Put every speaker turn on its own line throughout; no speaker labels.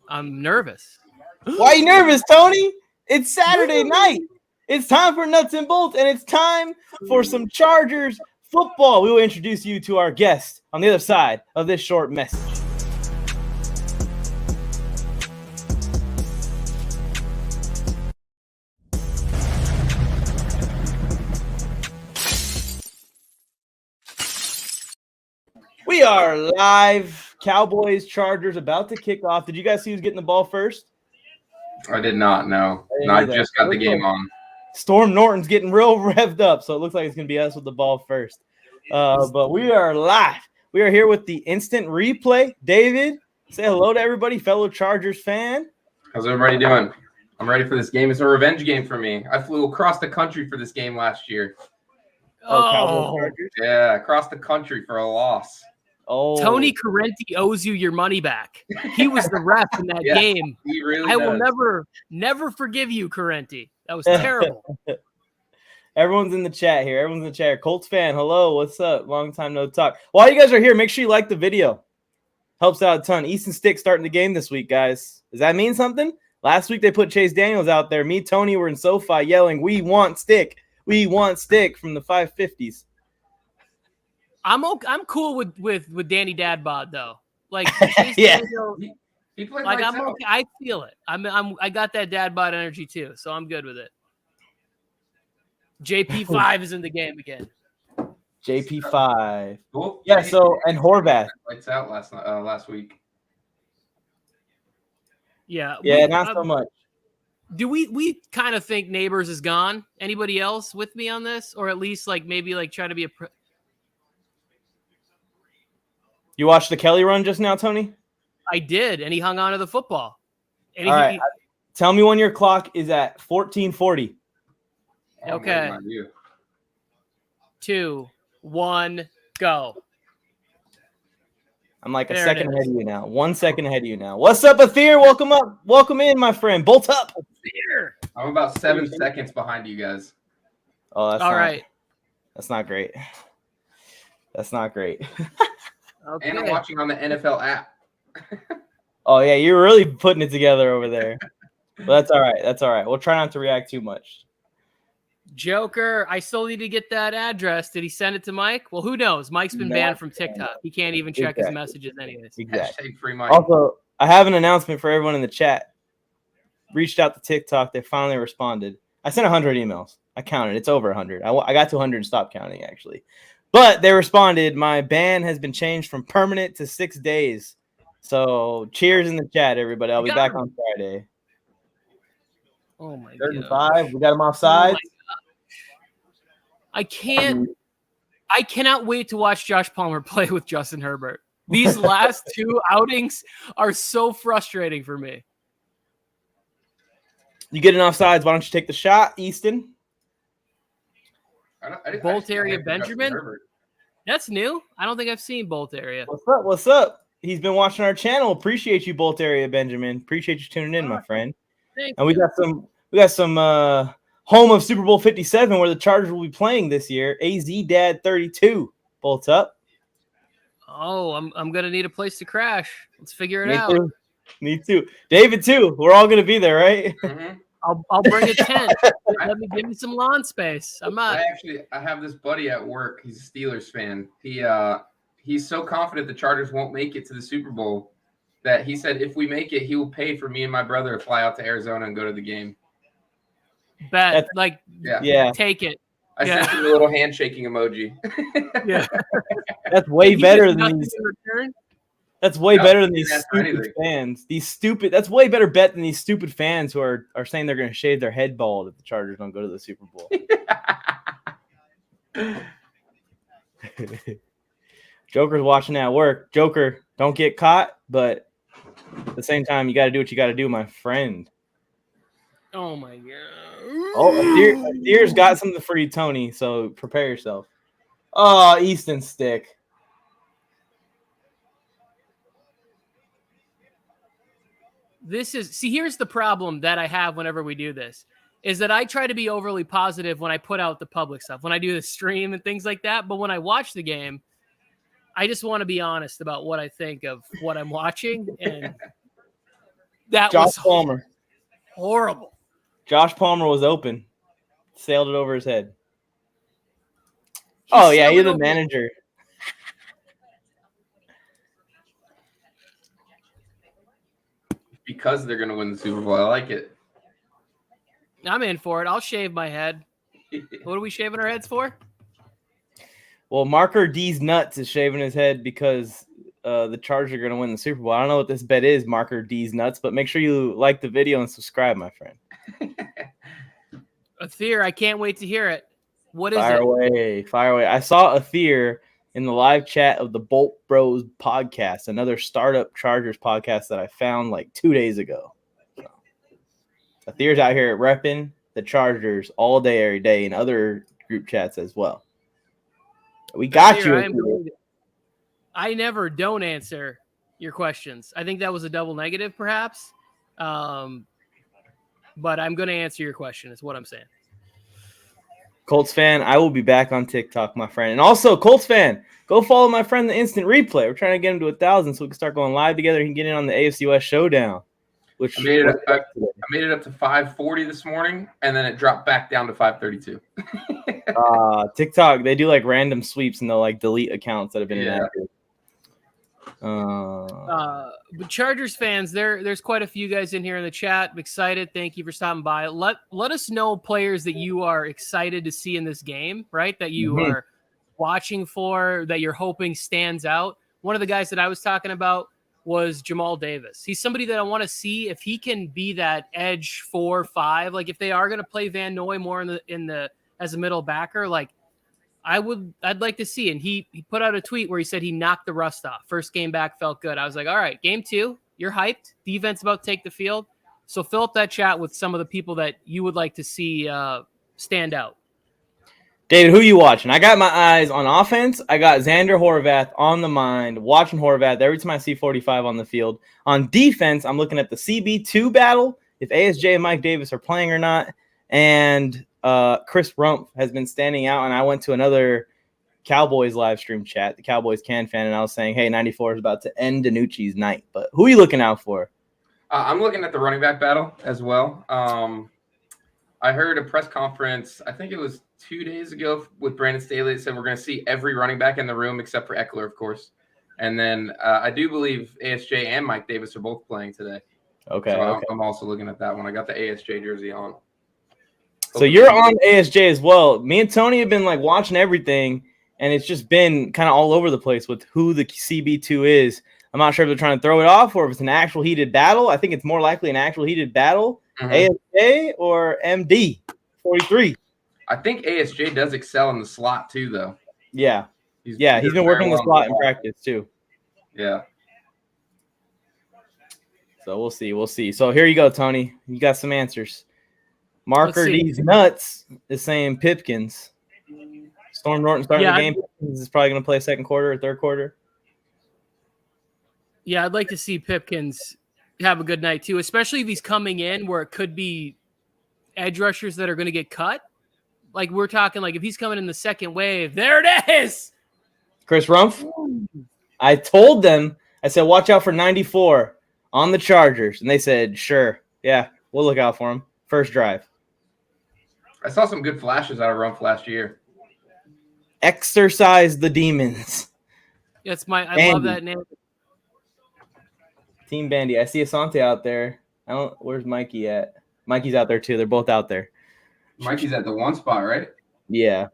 I'm nervous.
Why are you nervous, Tony? It's Saturday night. It's time for Nuts and Bolts, and it's time for some Chargers football. We will introduce you to our guest on the other side of this short message. We are live. Cowboys, Chargers about to kick off. Did you guys see who's getting the ball first?
I did not know. No, I just got the game on.
Storm Norton's getting real revved up, so it looks like it's going to be us with the ball first. But we are live. We are here with the instant replay. David, say hello to everybody, fellow Chargers fan.
How's everybody doing? I'm ready for this game. It's a revenge game for me. I flew across the country for this game last year.
Oh,
Yeah, across the country for a loss.
Oh,
Tony Correnti owes you your money back. He was the ref in that game.
He really
I
does.
will never forgive you, Correnti. That was terrible.
Everyone's in the chat here. Everyone's in the chat. Colts fan, hello. What's up? Long time no talk. While you guys are here, make sure you like the video. Helps out a ton. Easton Stick starting the game this week, guys. Does that mean something? Last week they put Chase Daniels out there. Me, Tony were in SoFi yelling, "We want Stick. We want Stick" from the 550s.
I'm cool with Danny Dadbod though. Like,
Yeah.
He played
like
lights
I'm
out.
okay. I feel it. I got that Dadbod energy too, so I'm good with it. JP5 is in the game again.
JP5.
Cool.
Yeah, so, and Horvath.
Lights out last week.
Yeah.
Yeah, not so much.
Do we kind of think Neighbors is gone? Anybody else with me on this, or at least like maybe like try to be a?
You watched the Kelly run just now, Tony?
I did, and he hung on to the football. And
All right. Tell me when your clock is at 14:40.
Okay. 2, 1, go.
I'm like a
There it
second
is.
ahead of you now. 1 second ahead of you now. What's up, Athir? Welcome up. Welcome in, my friend. Bolt up.
Here.
I'm about 7 seconds behind you guys.
Oh, that's
All
not,
right.
That's not great. That's not great.
Okay.
And I'm watching on the NFL app.
Oh, yeah, you're really putting it together over there. But that's all right. That's all right. We'll try not to react too much.
Joker, I still need to get that address. Did he send it to Mike? Well, who knows? Mike's been banned from TikTok. He can't even check his messages anyways.
Exactly.
Hashtag free Mike.
Also, I have an announcement for everyone in the chat. Reached out to TikTok. They finally responded. I sent 100 emails. I counted. It's over 100. I got to 100 and stopped counting, actually. But they responded, my ban has been changed from permanent to 6 days. So cheers in the chat, everybody. I'll be back on Friday.
Oh, my
35.
God.
We got them offside.
I cannot wait to watch Josh Palmer play with Justin Herbert. These last 2 outings are so frustrating for me.
You get an offsides. Why don't you take the shot, Easton?
Bolt area Benjamin? That's new. I don't think I've seen Bolt area.
What's up? What's up? He's been watching our channel. Appreciate you, Bolt area Benjamin. Appreciate you tuning in, my friend. And we got some home of Super Bowl 57 where the Chargers will be playing this year. AZ Dad 32. Bolt up.
Oh, I'm gonna need a place to crash. Let's figure it
Me
out.
too. Me too. David too. We're all gonna be there, right?
Mm-hmm.
I'll bring a tent. Give me some lawn space. I'm not.
I have this buddy at work. He's a Steelers fan. He's so confident the Chargers won't make it to the Super Bowl that he said if we make it, he will pay for me and my brother to fly out to Arizona and go to the game.
Bet.
Yeah.
Take it.
I sent him a little handshaking emoji.
Yeah.
That's way better than
Nothing
these.
in return?
That's way
No,
better than these
that's for
stupid
anything.
fans. That's way better bet than these stupid fans who are saying they're going to shave their head bald if the Chargers don't go to the Super Bowl. Joker's watching at work. Joker, don't get caught, but at the same time, you got to do what you got to do, my friend.
Oh my God.
Oh, Deer's got something for you, Tony. So prepare yourself. Oh, Easton stick.
Here's the problem that I have whenever we do this is that I try to be overly positive when I put out the public stuff, when I do the stream and things like that. But when I watch the game, I just want to be honest about what I think of what I'm watching. And That
Josh
was
Palmer.
horrible.
Josh Palmer was open. Sailed it over his head.
He
Oh, yeah,
sailed
you're
it
the
over-
manager.
Because they're going to win the Super Bowl. I like it.
I'm in for it. I'll shave my head. What are we shaving our heads for?
Well, Marker D's nuts is shaving his head because the Chargers are going to win the Super Bowl. I don't know what this bet is, Marker D's nuts, but make sure you like the video and subscribe, my friend.
Athir, I can't wait to hear it. What is
Fire
it?
away, fire away. I saw Athir in the live chat of the Bolt Bros podcast, another startup Chargers podcast that I found like 2 days ago. So, Athir's out here repping the Chargers all day, every day, in other group chats as well. We got
Athir,
you.
I never don't answer your questions. I think that was a double negative, perhaps. But I'm going to answer your question, is what I'm saying.
Colts fan, I will be back on TikTok, my friend. And also, Colts fan, go follow my friend the Instant Replay. We're trying to get him to 1,000 so we can start going live together. He can get in on the AFC West Showdown. Which
I made it up to 540 this morning, and then it dropped back down to 532.
TikTok, they do like random sweeps and they'll like delete accounts that have been inactive.
But Chargers fans, there's quite a few guys in here in the chat. I'm excited. Thank you for stopping by. Let us know players that you are excited to see in this game, right? That you are watching for, that you're hoping stands out. One of the guys that I was talking about was Jamal Davis. He's somebody that I want to see if he can be that edge 4-5. Like if they are going to play Van Noy more in the as a middle backer, like I'd like to see. And he put out a tweet where he said he knocked the rust off. First game back felt good. I was like, all right, game 2, you're hyped. Defense about to take the field. So fill up that chat with some of the people that you would like to see stand out.
David, who you watching? I got my eyes on offense. I got Xander Horvath on the mind, watching Horvath every time I see 45 on the field. On defense, I'm looking at the CB2 battle, if ASJ and Mike Davis are playing or not. And Chris Rumpf has been standing out, and I went to another Cowboys live stream chat, the Cowboys Can fan, and I was saying, hey, 94 is about to end DiNucci's night. But who are you looking out for?
I'm looking at the running back battle as well. I heard a press conference, I think it was 2 days ago, with Brandon Staley that said we're going to see every running back in the room except for Eckler, of course. And then I do believe ASJ and Mike Davis are both playing today.
Okay.
So I'm also looking at that one. I got the ASJ jersey on.
So you're on ASJ as well. Me and Tony have been like watching everything, and it's just been kind of all over the place with who the CB2 is. I'm not sure if they're trying to throw it off or if it's an actual heated battle. I think it's more likely an actual heated battle. ASJ or MD 43.
I think ASJ does excel in the slot too, though.
Yeah. He's been working the slot in practice too.
Yeah.
So we'll see. So here you go, Tony. You got some answers. Marker D's nuts is saying Pipkins. Storm Norton starting the game. Pipkins is probably going to play second quarter or third quarter.
Yeah, I'd like to see Pipkins have a good night too, especially if he's coming in where it could be edge rushers that are going to get cut. Like we're talking, like if he's coming in the second wave, there it is.
Chris Rumpf. I told them, I said, watch out for 94 on the Chargers. And they said, sure. Yeah, we'll look out for him. First drive.
I saw some good flashes out of Rumpf last year.
Exercise the demons.
That's I love that name.
Team Bandy. I see Asante out there. Where's Mikey at? Mikey's out there too. They're both out there.
Mikey's at the one spot, right?
Yeah.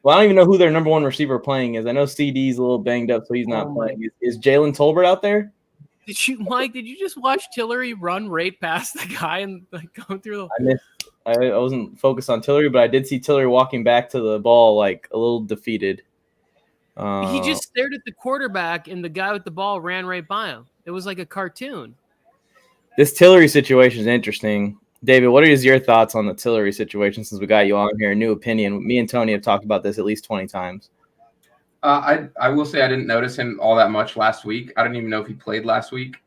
Well, I don't even know who their number one receiver playing is. I know CD's a little banged up, so he's not playing. Is Jalen Tolbert out there?
Mike, did you just watch Tillery run right past the guy and like go through the
I wasn't focused on Tillery, but I did see Tillery walking back to the ball like a little defeated.
He just stared at the quarterback, and the guy with the ball ran right by him. It was like a cartoon.
This Tillery situation is interesting. David, what are your thoughts on the Tillery situation since we got you on here? A new opinion. Me and Tony have talked about this at least 20 times.
I will say I didn't notice him all that much last week. I didn't even know if he played last week.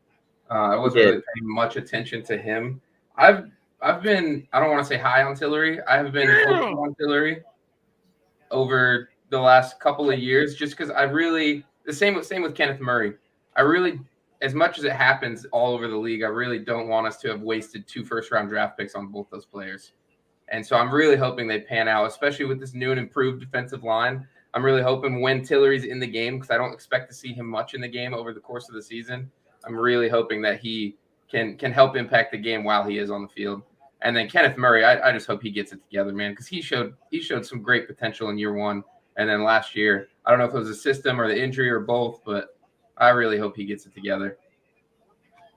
I wasn't really paying much attention to him. I've been, I don't want to say high on Tillery. I have been focused on Tillery over the last couple of years just because I really – the same with Kenneth Murray. I really as much as it happens all over the league, I really don't want us to have wasted 2 first-round draft picks on both those players. And so I'm really hoping they pan out, especially with this new and improved defensive line. I'm really hoping when Tillery's in the game, because I don't expect to see him much in the game over the course of the season, I'm really hoping that he can help impact the game while he is on the field. And then Kenneth Murray, I just hope he gets it together, man, because he showed some great potential in year 1. And then last year, I don't know if it was the system or the injury or both, but I really hope he gets it together.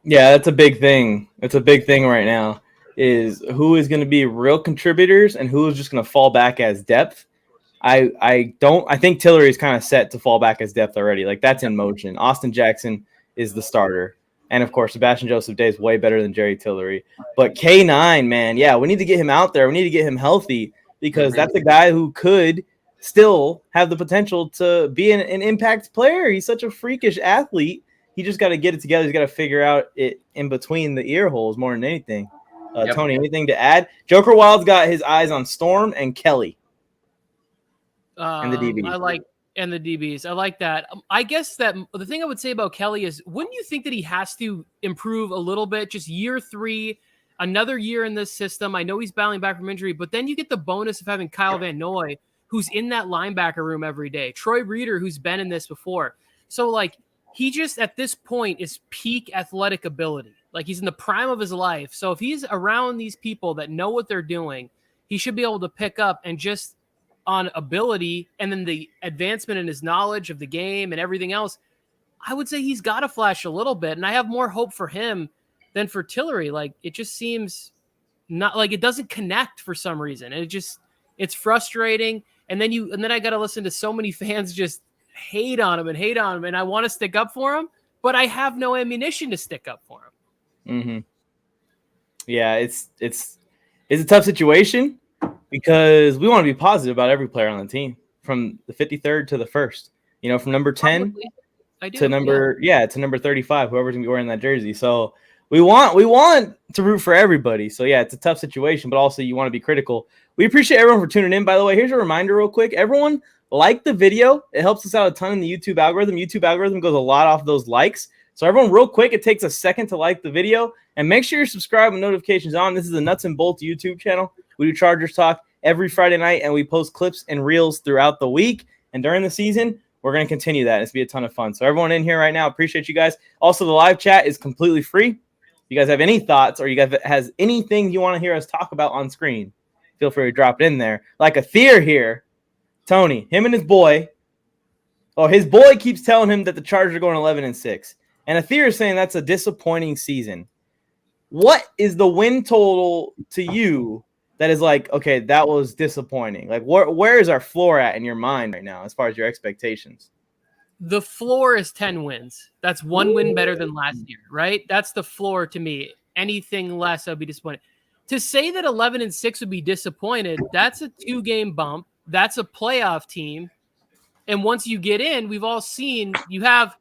Yeah, that's a big thing. It's a big thing right now, is who is going to be real contributors and who is just going to fall back as depth. I think Tillery is kind of set to fall back as depth already. Like, that's in motion. Austin Jackson is the starter. And, of course, Sebastian Joseph Day is way better than Jerry Tillery. But K9, man, yeah, we need to get him out there. We need to get him healthy because that's a guy who could still have the potential to be an impact player. He's such a freakish athlete. He just got to get it together. He's got to figure out it in between the ear holes more than anything. Tony, anything to add? Joker Wild's got his eyes on Storm and Kelly. And the DBs.
And the DBs. I like that. I guess that the thing I would say about Kelly is, wouldn't you think that he has to improve a little bit? Just year 3, another year in this system. I know he's battling back from injury, but then you get the bonus of having Kyle Van Noy, who's in that linebacker room every day. Troy Reeder, who's been in this before. So, like, he just at this point is peak athletic ability. Like, he's in the prime of his life. So if he's around these people that know what they're doing, he should be able to pick up and just on ability and then the advancement in his knowledge of the game and everything else, I would say he's got to flash a little bit. And I have more hope for him than for Tillery. Like, it just seems not like it doesn't connect for some reason. And it's frustrating. And then I got to listen to so many fans just hate on him. And I want to stick up for him, but I have no ammunition to stick up for him.
Mm-hmm. Yeah, it's a tough situation because we want to be positive about every player on the team, from the 53rd to the 1st. You know, from number 10 to number 35, whoever's gonna be wearing that jersey. So we want to root for everybody. So yeah, it's a tough situation, but also you want to be critical. We appreciate everyone for tuning in. By the way, here's a reminder real quick. Everyone like the video. It helps us out a ton in the YouTube algorithm. YouTube algorithm goes a lot off those likes. So everyone, real quick, it takes a second to like the video. And make sure you're subscribed with notifications on. This is the Nuts and Bolts YouTube channel. We do Chargers Talk every Friday night, and we post clips and reels throughout the week. And during the season, we're going to continue that. It's going to be a ton of fun. So everyone in here right now, appreciate you guys. Also, the live chat is completely free. If you guys have any thoughts or you guys has anything you want to hear us talk about on screen, feel free to drop it in there. Like a Thier here, Tony, him and his boy. Oh, his boy keeps telling him that the Chargers are going 11-6. And Athir is saying that's a disappointing season. What is the win total to you that is like, okay, that was disappointing? Like, where is our floor at in your mind right now as far as your expectations?
The floor is 10 wins. That's one win better than last year, right? That's the floor to me. Anything less, I'd be disappointed. To say that 11-6 would be disappointed, that's a 2-game bump. That's a playoff team. And once you get in, we've all seen you have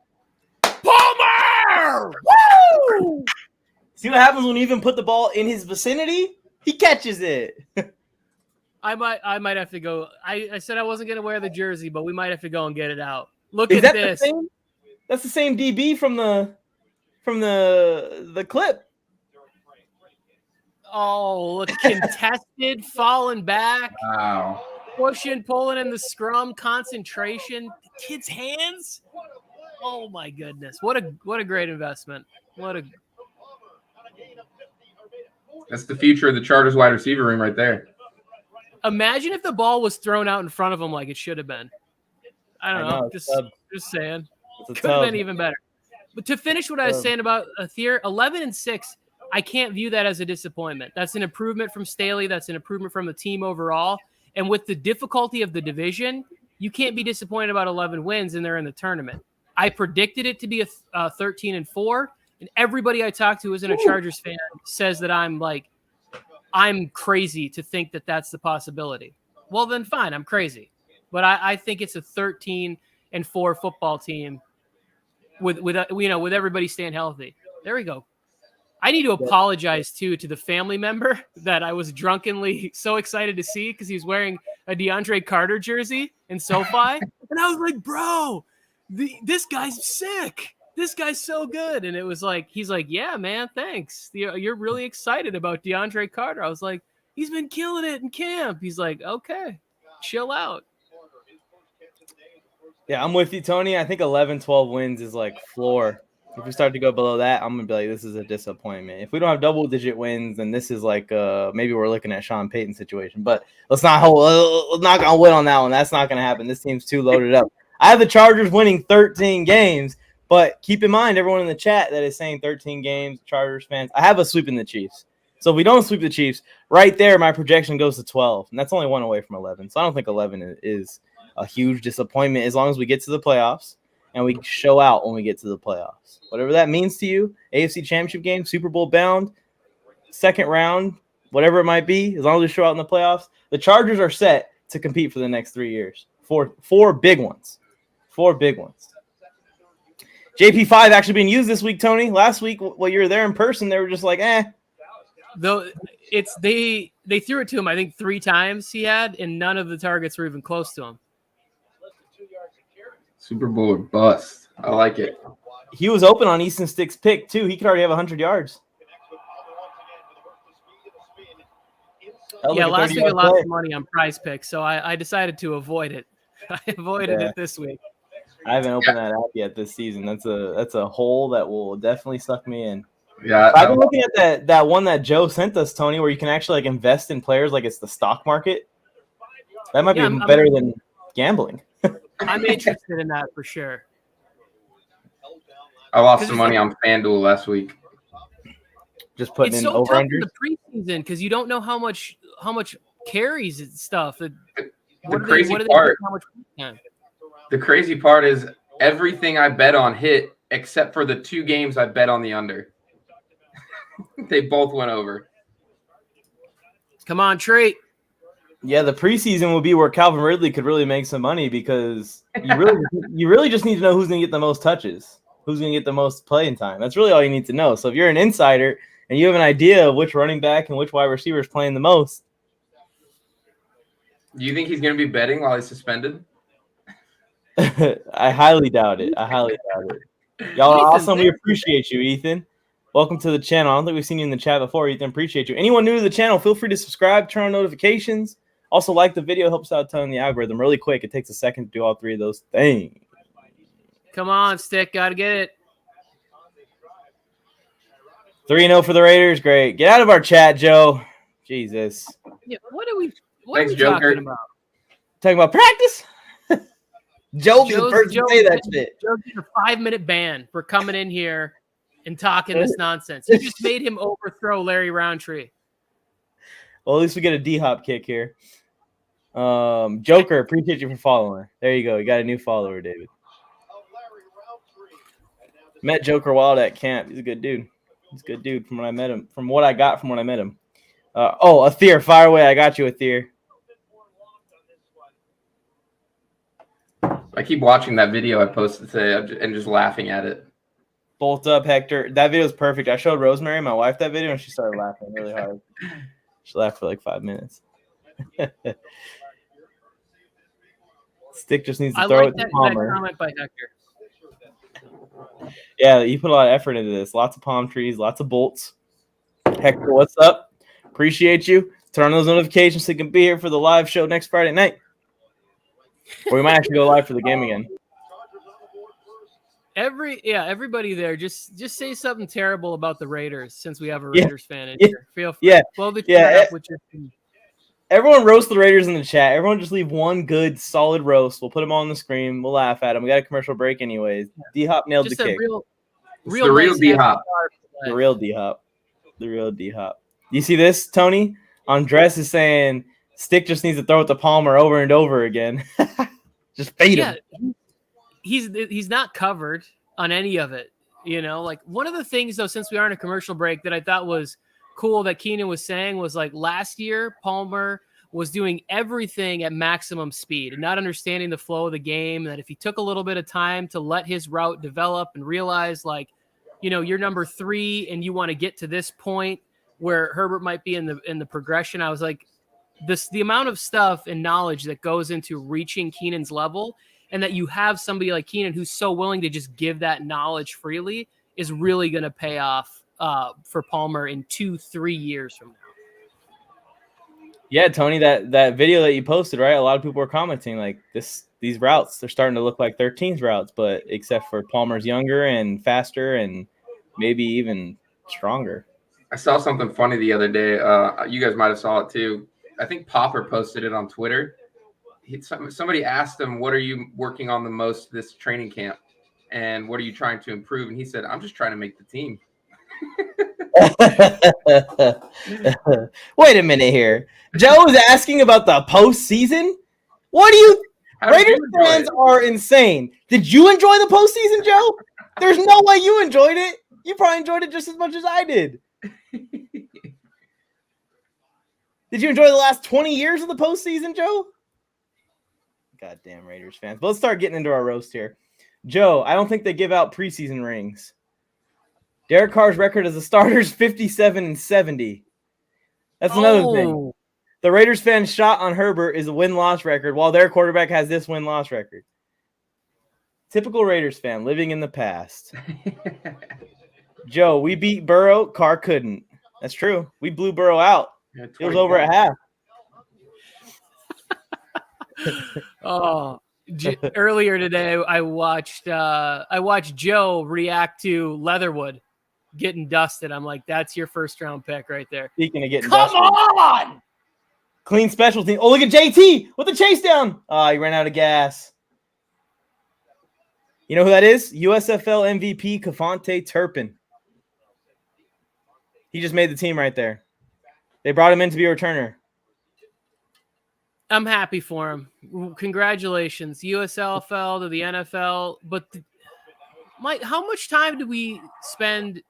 Palmer! Woo!
See what happens when you even put the ball in his vicinity? He catches it.
I might have to go. I said I wasn't going to wear the jersey, but we might have to go and get it out. Look
Is
at
that
this.
That's the same DB from the clip.
Oh, look, contested, falling back.
Wow.
Pushing, pulling in the scrum, concentration. The kid's hands. Oh my goodness. What a great investment.
That's the future of the Chargers wide receiver room right there.
Imagine if the ball was thrown out in front of him like it should have been. I don't know. Just saying. Could have been even better. But to finish what I was saying about Athir, 11-6, I can't view that as a disappointment. That's an improvement from Staley. That's an improvement from the team overall. And with the difficulty of the division, you can't be disappointed about 11 wins and they're in the tournament. I predicted it to be a 13-4, and everybody I talk to who isn't a Chargers fan says that I'm crazy to think that that's the possibility. Well, then fine, I'm crazy. But I think it's a 13-4 football team with everybody staying healthy. There we go. I need to apologize too to the family member that I was drunkenly so excited to see because he was wearing a DeAndre Carter jersey in SoFi, and I was like, "Bro, this guy's sick." this guy's so good. And it was like, he's like, yeah, man, thanks. You're really excited about DeAndre Carter. I was like, he's been killing it in camp. He's like, okay, chill out.
Yeah, I'm with you, Tony. I think 11, 12 wins is like floor. If we start to go below that, I'm going to be like, this is a disappointment. If we don't have double-digit wins, then this is like maybe we're looking at Sean Payton's situation. But let's not going to win on that one. That's not going to happen. This team's too loaded up. I have the Chargers winning 13 games, but keep in mind, everyone in the chat that is saying 13 games, Chargers fans, I have us sweeping the Chiefs. So if we don't sweep the Chiefs, right there, my projection goes to 12, and that's only one away from 11. So I don't think 11 is a huge disappointment as long as we get to the playoffs and we show out when we get to the playoffs. Whatever that means to you, AFC Championship game, Super Bowl bound, second round, whatever it might be, as long as we show out in the playoffs, the Chargers are set to compete for the next 3 years. Four big ones. 4 big ones. JP5 actually being used this week, Tony. Last week, while you were there in person, they were just like,
Though they threw it to him, I think 3 times he had, and none of the targets were even close to him.
Super Bowl or bust. I like it.
He was open on Easton Stick's pick, too. He could already have 100 yards.
Yeah, last week I lost some money on Prize Picks, so I decided to avoid it. I avoided it this week.
I haven't opened that app yet this season. That's a hole that will definitely suck me in.
Yeah,
I've been looking at that one that Joe sent us, Tony, where you can actually like invest in players like it's the stock market. That might be better than gambling.
I'm interested in that for sure.
I lost some money on FanDuel last week.
Just putting
it's
in
so
over
tough
under
in the preseason because you don't know how much carries and stuff.
The crazy part is everything I bet on hit except for the 2 games I bet on the under. They both went over.
Come on, Trey.
Yeah, the preseason will be where Calvin Ridley could really make some money because you really just need to know who's going to get the most touches, who's going to get the most playing time. That's really all you need to know. So if you're an insider and you have an idea of which running back and which wide receiver is playing the most.
Do you think he's going to be betting while he's suspended?
I highly doubt it. Y'all are awesome. We appreciate you, Ethan. Welcome to the channel. I don't think we've seen you in the chat before, Ethan. Appreciate you. Anyone new to the channel, feel free to subscribe, turn on notifications. Also, like the video. Helps out a ton in the algorithm. Really quick. It takes a second to do all 3 of those things.
Come on, Stick. Got to get it.
3-0 for the Raiders. Great. Get out of our chat, Joe. Jesus.
Yeah, what are we
Thanks, Joker.
talking about?
Talking about practice? Joe's the person to say that shit.
Joe's getting a 5-minute ban for coming in here and talking this nonsense. You just made him overthrow Larry Roundtree.
Well, at least we get a D-hop kick here. Joker, appreciate you for following. There you go. You got a new follower, David. Met Joker Wild at camp. He's a good dude. He's a good dude from when I met him. From what I got from when I met him. Athir, fire away. I got you, Athir.
I keep watching that video I posted today and just laughing at it.
Bolt up, Hector. That video is perfect. I showed Rosemary, my wife, that video, and she started laughing really hard. She laughed for like 5 minutes. Stick just needs to throw it to Palmer.
That comment by Hector.
Yeah, you put a lot of effort into this. Lots of palm trees, lots of bolts. Hector, what's up? Appreciate you. Turn on those notifications so you can be here for the live show next Friday night. Or we might actually go live for the game again.
Everybody there, just say something terrible about the Raiders since we have a Raiders fan in here. Feel free. Blow the chat up with your team.
Everyone roast the Raiders in the chat. Everyone just leave one good, solid roast. We'll put them on the screen. We'll laugh at them. We got a commercial break anyways. D-Hop nailed
just
the kick.
The real D-Hop.
The real D-Hop. The real D-Hop. You see this, Tony? Andres is saying Stick just needs to throw it to Palmer over and over again. Just fade him.
He's not covered on any of it. You know, like one of the things, though, since we are in a commercial break that I thought was cool that Keenan was saying was like last year, Palmer was doing everything at maximum speed and not understanding the flow of the game. That if he took a little bit of time to let his route develop and realize, like, you know, you're number 3 and you want to get to this point where Herbert might be in the progression. I was like, the amount of stuff and knowledge that goes into reaching Keenan's level and that you have somebody like Keenan who's so willing to just give that knowledge freely is really going to pay off for Palmer in 2-3 years from now.
Yeah, Tony, that video that you posted, right? A lot of people were commenting like these routes, they're starting to look like 13's routes, but except for Palmer's younger and faster and maybe even stronger.
I saw something funny the other day. You guys might have saw it too. I think Popper posted it on Twitter. Somebody asked him, "What are you working on the most this training camp? And what are you trying to improve?" And he said, "I'm just trying to make the team."
Wait a minute here. Joe is asking about the postseason? What do you Raiders fans are insane. Did you enjoy the postseason, Joe? There's no way you enjoyed it. You probably enjoyed it just as much as I did. Did you enjoy the last 20 years of the postseason, Joe? Goddamn Raiders fans. But let's start getting into our roast here. Joe, I don't think they give out preseason rings. Derek Carr's record as a starter is 57-70. That's another thing. The Raiders fans' shot on Herbert is a win-loss record, while their quarterback has this win-loss record. Typical Raiders fan living in the past. Joe, we beat Burrow. Carr couldn't. That's true. We blew Burrow out. Yeah, it was over at half.
Earlier today, I watched Joe react to Leatherwood getting dusted. I'm like, that's your first round pick right there.
Speaking of getting dusted. Come on! Clean special team. Oh, look at JT with the chase down. He ran out of gas. You know who that is? USFL MVP Kavontae Turpin. He just made the team right there. They brought him in to be a returner.
I'm happy for him. Congratulations, USFL to the NFL. But how much time do we spend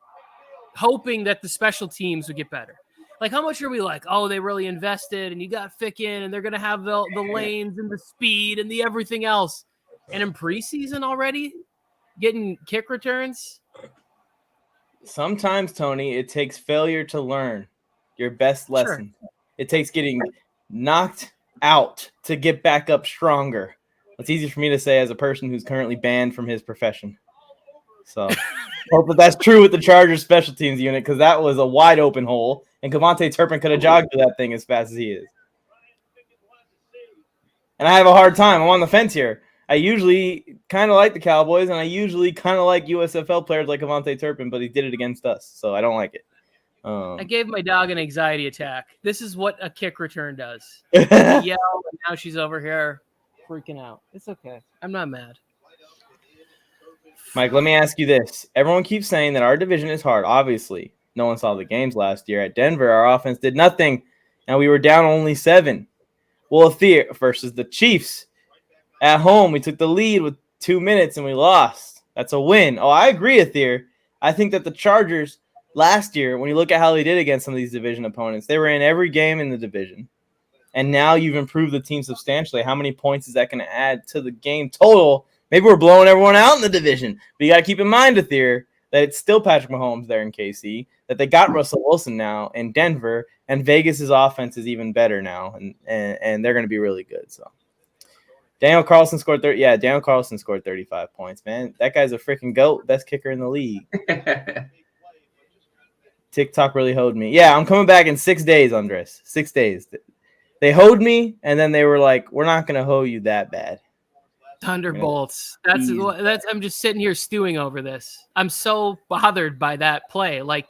hoping that the special teams would get better? Like, how much are we like, oh, they really invested, and you got Fick in, and they're going to have the lanes and the speed and the everything else. And in preseason already, getting kick returns?
Sometimes, Tony, it takes failure to learn your best lesson. Sure. It takes getting knocked out to get back up stronger. It's easy for me to say as a person who's currently banned from his profession. So hope that's true with the Chargers special teams unit, because that was a wide open hole, and Kavontae Turpin could have jogged through that thing as fast as he is. And I have a hard time. I'm on the fence here. I usually kind of like the Cowboys, and I usually kind of like USFL players like Kavontae Turpin, but he did it against us, so I don't like it.
I gave my dog an anxiety attack. This is what a kick return does. She yelled, and now she's over here freaking out. It's okay. I'm not mad.
Mike, let me ask you this. Everyone keeps saying that our division is hard. Obviously, no one saw the games last year. At Denver, our offense did nothing, and we were down only 7. Well, Athir versus the Chiefs. At home, we took the lead with 2 minutes, and we lost. That's a win. Oh, I agree, Athir. I think that the Chargers last year, when you look at how they did against some of these division opponents, they were in every game in the division. And now you've improved the team substantially. How many points is that going to add to the game total? Maybe we're blowing everyone out in the division. But you got to keep in mind, Athir, that it's still Patrick Mahomes there in KC, that they got Russell Wilson now in Denver, and Vegas's offense is even better now, and they're going to be really good. So Daniel Carlson scored 30. Yeah, Daniel Carlson scored 35 points, man. That guy's a freaking GOAT, best kicker in the league. TikTok really hoed me. Yeah, I'm coming back in 6 days, Andres. 6 days. They hoed me, and then they were like, we're not going to hoe you that bad.
Thunderbolts. That's. I'm just sitting here stewing over this. I'm so bothered by that play. Like,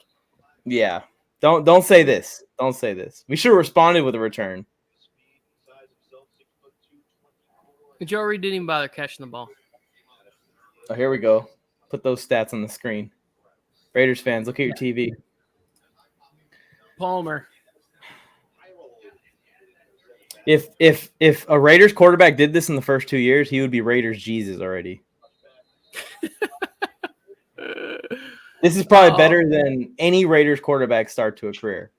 yeah. Don't say this. Don't say this. We should have responded with a return.
Joe Reed didn't even bother catching the ball.
Oh, here we go. Put those stats on the screen. Raiders fans, look at your TV.
Palmer.
If a Raiders quarterback did this in the first 2 years, he would be Raiders Jesus already. This is probably better than any Raiders quarterback start to a career.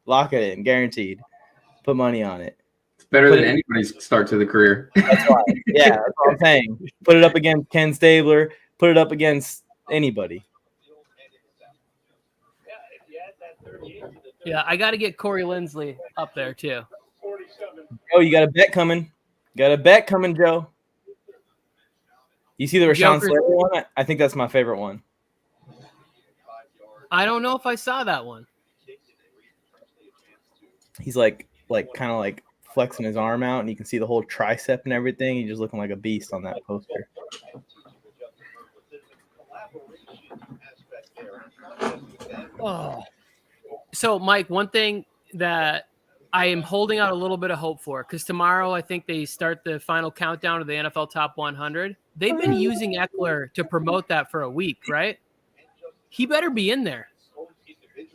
Lock it in, guaranteed. Put money on it.
It's better than anybody's start to the career.
That's why. Yeah, that's what I'm saying. Put it up against Ken Stabler. Put it up against anybody.
Yeah, I got to get Corey Lindsley up there too.
Oh, you got a bet coming. Got a bet coming, Joe. You see the Rashawn
Joker's-
Slater one? I think that's my favorite one.
I don't know if I saw that one.
He's like kind of like flexing his arm out, and you can see the whole tricep and everything. He's just looking like a beast on that poster.
Oh. So, Mike, one thing that I am holding out a little bit of hope for, because tomorrow I think they start the final countdown to the NFL Top 100. They've been using Eckler to promote that for a week, right? He better be in there.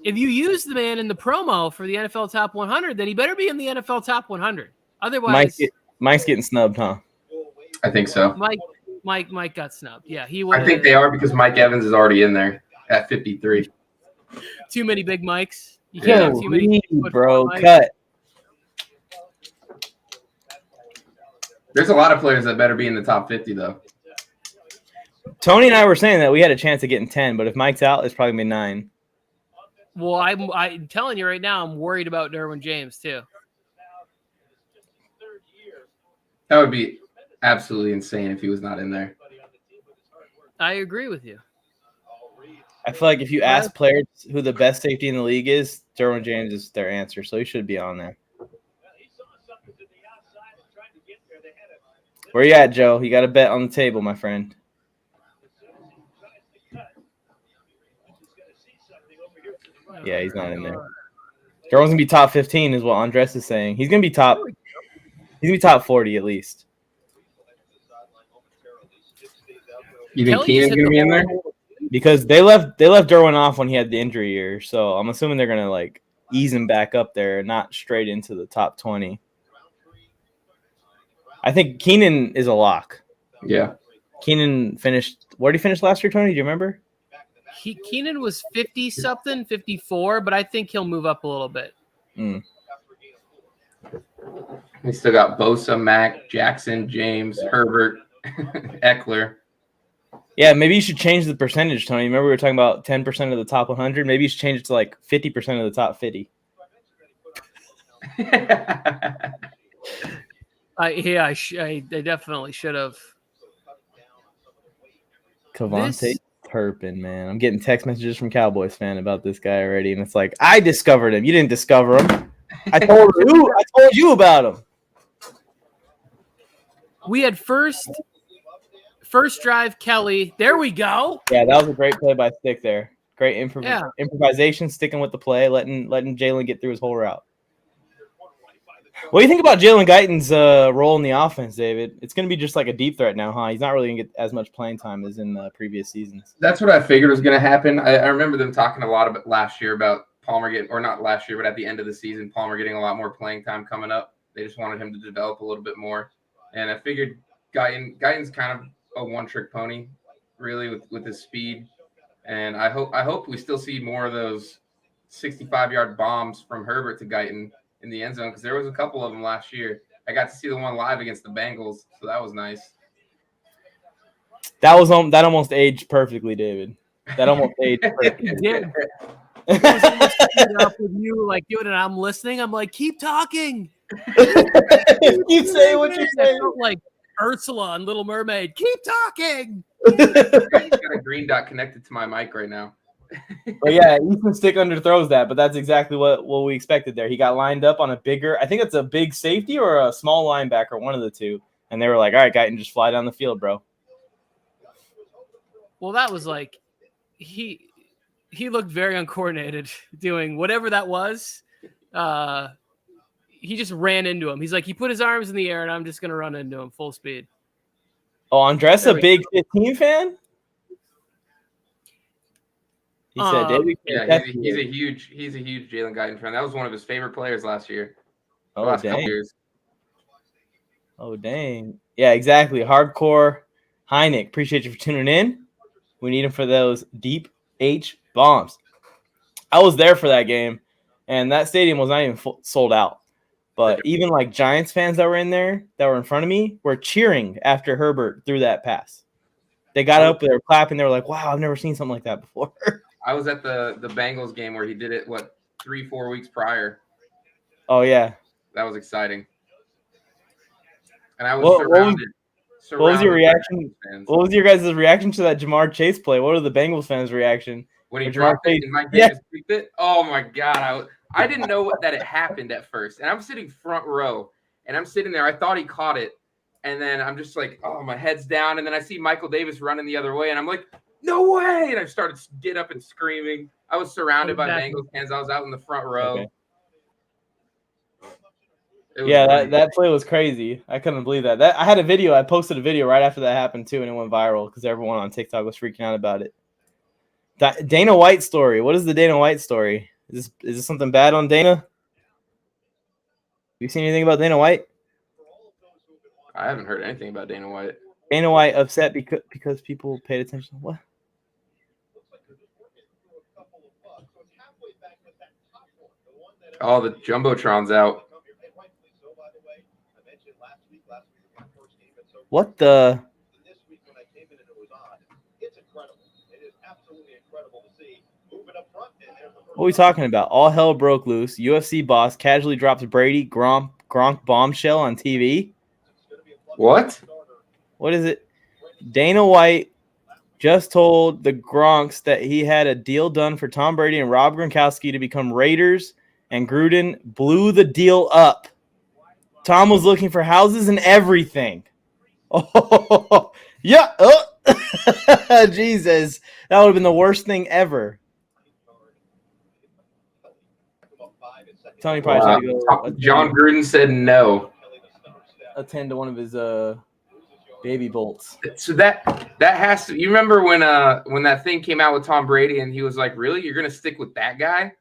If you use the man in the promo for the NFL Top 100, then he better be in the NFL Top 100. Otherwise,
Mike's getting snubbed, huh?
I think so.
Mike got snubbed. Yeah, he was.
I think they are because Mike Evans is already in there at 53.
Too many big mics. You
Yeah.
can't have too many
Bro,
mics.
cut.
There's a lot of players that better be in the top 50, though.
Tony and I were saying that we had a chance of getting 10, but if Mike's out, it's probably gonna be 9.
Well, I'm telling you right now, I'm worried about Derwin James too.
That would be absolutely insane if he was not in there.
I agree with you.
I feel like if you ask players who the best safety in the league is, Derwin James is their answer, so he should be on there. Where you at, Joe? You got a bet on the table, my friend. Yeah, he's not in there. Derwin's gonna be top 15, is what Andres is saying. He's gonna be top 40 at least.
You think
Kelly
Keenan's
just hit
going to
the
be in there?
Because they left Derwin off when he had the injury year, so I'm assuming they're gonna like ease him back up there, not straight into the top 20. I think Keenan is a lock.
Yeah.
Keenan finished. Where did he finish last year, Tony? Do you remember?
Keenan was 50-something, 54, but I think he'll move up a little bit.
We still got Bosa, Mack, Jackson, James, Herbert, Eckler.
Yeah, maybe you should change the percentage, Tony. Remember we were talking about 10% of the top 100? Maybe you should change it to like 50% of the top 50.
I definitely should have.
Kevontae Turpin, man. I'm getting text messages from Cowboys fan about this guy already, and it's like, I discovered him. You didn't discover him. I told you about him.
We had first drive, Kelly. There we go.
Yeah, that was a great play by Stick there. Great improvisation, sticking with the play, letting Jalen get through his whole route. What do you think about Jalen Guyton's role in the offense, David? It's going to be just like a deep threat now, huh? He's not really going to get as much playing time as in previous seasons.
That's what I figured was going to happen. I remember them talking a lot about last year about Palmer getting, or not last year, but at the end of the season, Palmer getting a lot more playing time coming up. They just wanted him to develop a little bit more. And I figured Guyton's kind of a one-trick pony, really, with his speed. And I hope we still see more of those 65-yard bombs from Herbert to Guyton in the end zone, because there was a couple of them last year. I got to see the one live against the Bengals, so that was nice.
That almost aged perfectly, David. That almost aged perfectly.
It did. It was almost up with you, like doing it. I'm listening. I'm like, keep talking.
Keep saying what you're saying.
I felt like Ursula and Little Mermaid. Keep talking.
I just got a green dot connected to my mic right now.
But yeah, Ethan Stick underthrows that, but that's exactly what we expected there. He got lined up on a bigger, I think it's a big safety or a small linebacker, one of the two. And they were like, all right, Guyton, just fly down the field, bro.
Well, that was like, he looked very uncoordinated doing whatever that was. He just ran into him. He's like, he put his arms in the air, and I'm just going to run into him full speed.
Oh, Andres, a big 15 fan? He said, David,
yeah, he's a huge Jalen Guyton fan. That was one of his favorite players last year.
Oh, dang. Oh, dang. Yeah, exactly. Hardcore Heineck. Appreciate you for tuning in. We need him for those deep H bombs. I was there for that game, and that stadium was not even sold out. But even like Giants fans that were in there, that were in front of me, were cheering after Herbert threw that pass. They got up, they were clapping. They were like, wow, I've never seen something like that before.
I was at the Bengals game where he did it, 3-4 weeks prior.
Oh, yeah.
That was exciting. And I was surrounded.
What was your reaction?
Fans.
What was your guys' reaction to that Jamar Chase play? What was the Bengals fans' reaction?
When he dropped it and Mike Davis picked it? Oh, my God. I didn't know that it happened at first. And I'm sitting front row, and I'm sitting there. I thought he caught it. And then I'm just like, oh, my head's down. And then I see Michael Davis running the other way, and I'm like, no way. And I started to get up and screaming. I was surrounded by Bengals fans. I was out in the front row.
Okay. Yeah, that play was crazy. I couldn't believe that. I had a video. I posted a video right after that happened, too, and it went viral because everyone on TikTok was freaking out about it. Dana White story. What is the Dana White story? Is this something bad on Dana? You seen anything about Dana White?
I haven't heard anything about Dana White.
Dana White upset because people paid attention. What?
Oh, the Jumbotron's out.
What the? What are we talking about? All hell broke loose. UFC boss casually drops Brady Gronk bombshell on TV.
What?
What is it? Dana White just told the Gronks that he had a deal done for Tom Brady and Rob Gronkowski to become Raiders, and Gruden blew the deal up. Tom was looking for houses and everything. Oh, yeah. Oh. Jesus. That would have been the worst thing ever. Tony probably tried to go.
John Gruden said no.
Attend to one of his baby bolts.
So that has to. You remember when that thing came out with Tom Brady and he was like, "Really, you're gonna stick with that guy?"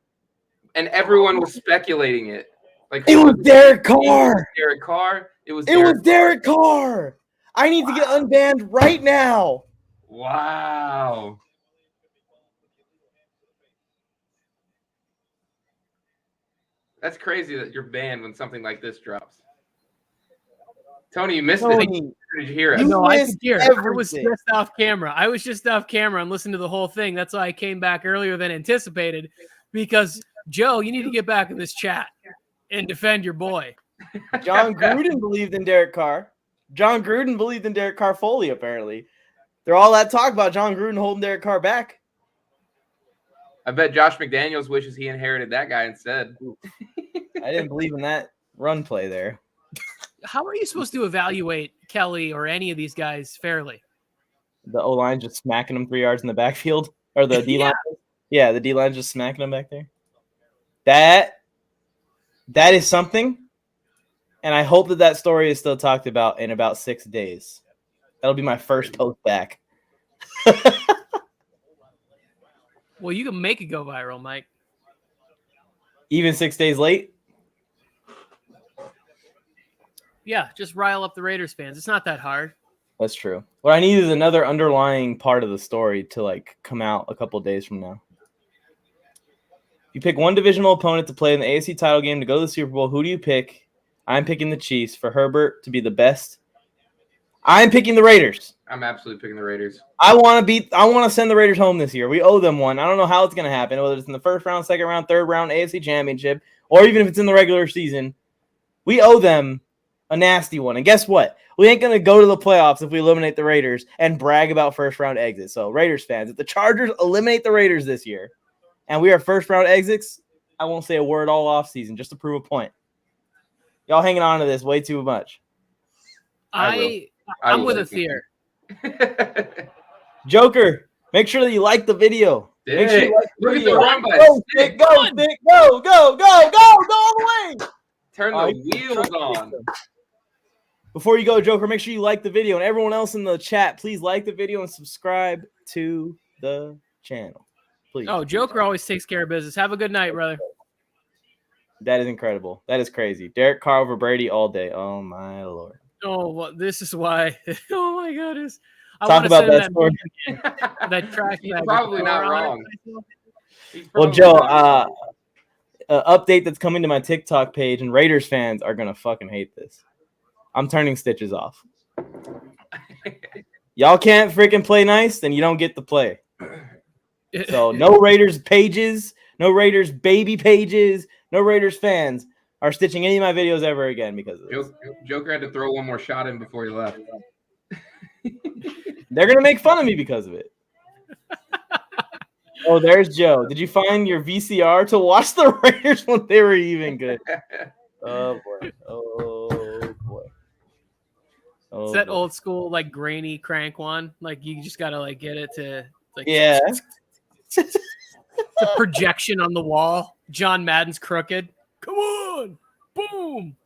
And everyone was speculating it. Like
it was Derek Carr.
Derek Carr. It was
Derek Carr. I need to get unbanned right now.
Wow. That's crazy that you're banned when something like this drops. Tony, you missed it. Did you hear it?
No, I could hear it. I was just off camera. And listened to the whole thing. That's why I came back earlier than anticipated. Because, Joe, you need to get back in this chat and defend your boy.
John Gruden believed in Derek Carr. John Gruden believed in Derek Carr fully, apparently. They're all that talk about John Gruden holding Derek Carr back.
I bet Josh McDaniels wishes he inherited that guy instead.
I didn't believe in that run play there.
How are you supposed to evaluate Kelly or any of these guys fairly?
The O-line just smacking them 3 yards in the backfield? Or the D-line? Yeah, the D-line just smacking them back there. That is something. And I hope that story is still talked about in about 6 days. That'll be my first post back.
Well, you can make it go viral, Mike.
Even 6 days late?
Yeah, just rile up the Raiders fans. It's not that hard.
That's true. What I need is another underlying part of the story to come out a couple days from now. If you pick one divisional opponent to play in the AFC title game to go to the Super Bowl, who do you pick? I'm picking the Chiefs for Herbert to be the best. I'm picking the Raiders.
I'm absolutely picking the Raiders.
I want to send the Raiders home this year. We owe them one. I don't know how it's going to happen, whether it's in the first round, second round, third round, AFC Championship, or even if it's in the regular season. We owe them a nasty one. And guess what? We ain't going to go to the playoffs if we eliminate the Raiders and brag about first round exits. So Raiders fans, if the Chargers eliminate the Raiders this year and we are first round exits, I won't say a word all off season just to prove a point. Y'all hanging on to this way too much.
I'm with a fear.
Joker, make sure that you like the video. Make sure you like the video.
Go,
Stick, go, Stick, go all the way.
Turn the wheels on.
Before you go, Joker, make sure you like the video. And everyone else in the chat, please like the video and subscribe to the channel. Please.
Oh, Joker always takes care of business. Have a good night, brother.
That is incredible. That is crazy. Derek Carr over Brady all day. Oh, my Lord.
Oh, well, this is why. Oh, my goodness.
Talk about that story.
That trash.
He's probably not wrong.
Well, Joe, update that's coming to my TikTok page, and Raiders fans are going to fucking hate this. I'm turning stitches off. Y'all can't freaking play nice, then you don't get to play. So no Raiders pages, no Raiders baby pages, no Raiders fans are stitching any of my videos ever again because of this.
Joker had to throw one more shot in before he left.
They're going to make fun of me because of it. Oh, there's Joe. Did you find your VCR to watch the Raiders when they were even good? Oh, boy. Oh, boy. Oh,
It's that
boy.
old school, like, grainy crank one. Like, you just got to, like, get it to, like,
Yeah.
It's a projection on the wall. John Madden's crooked. Come on. Boom.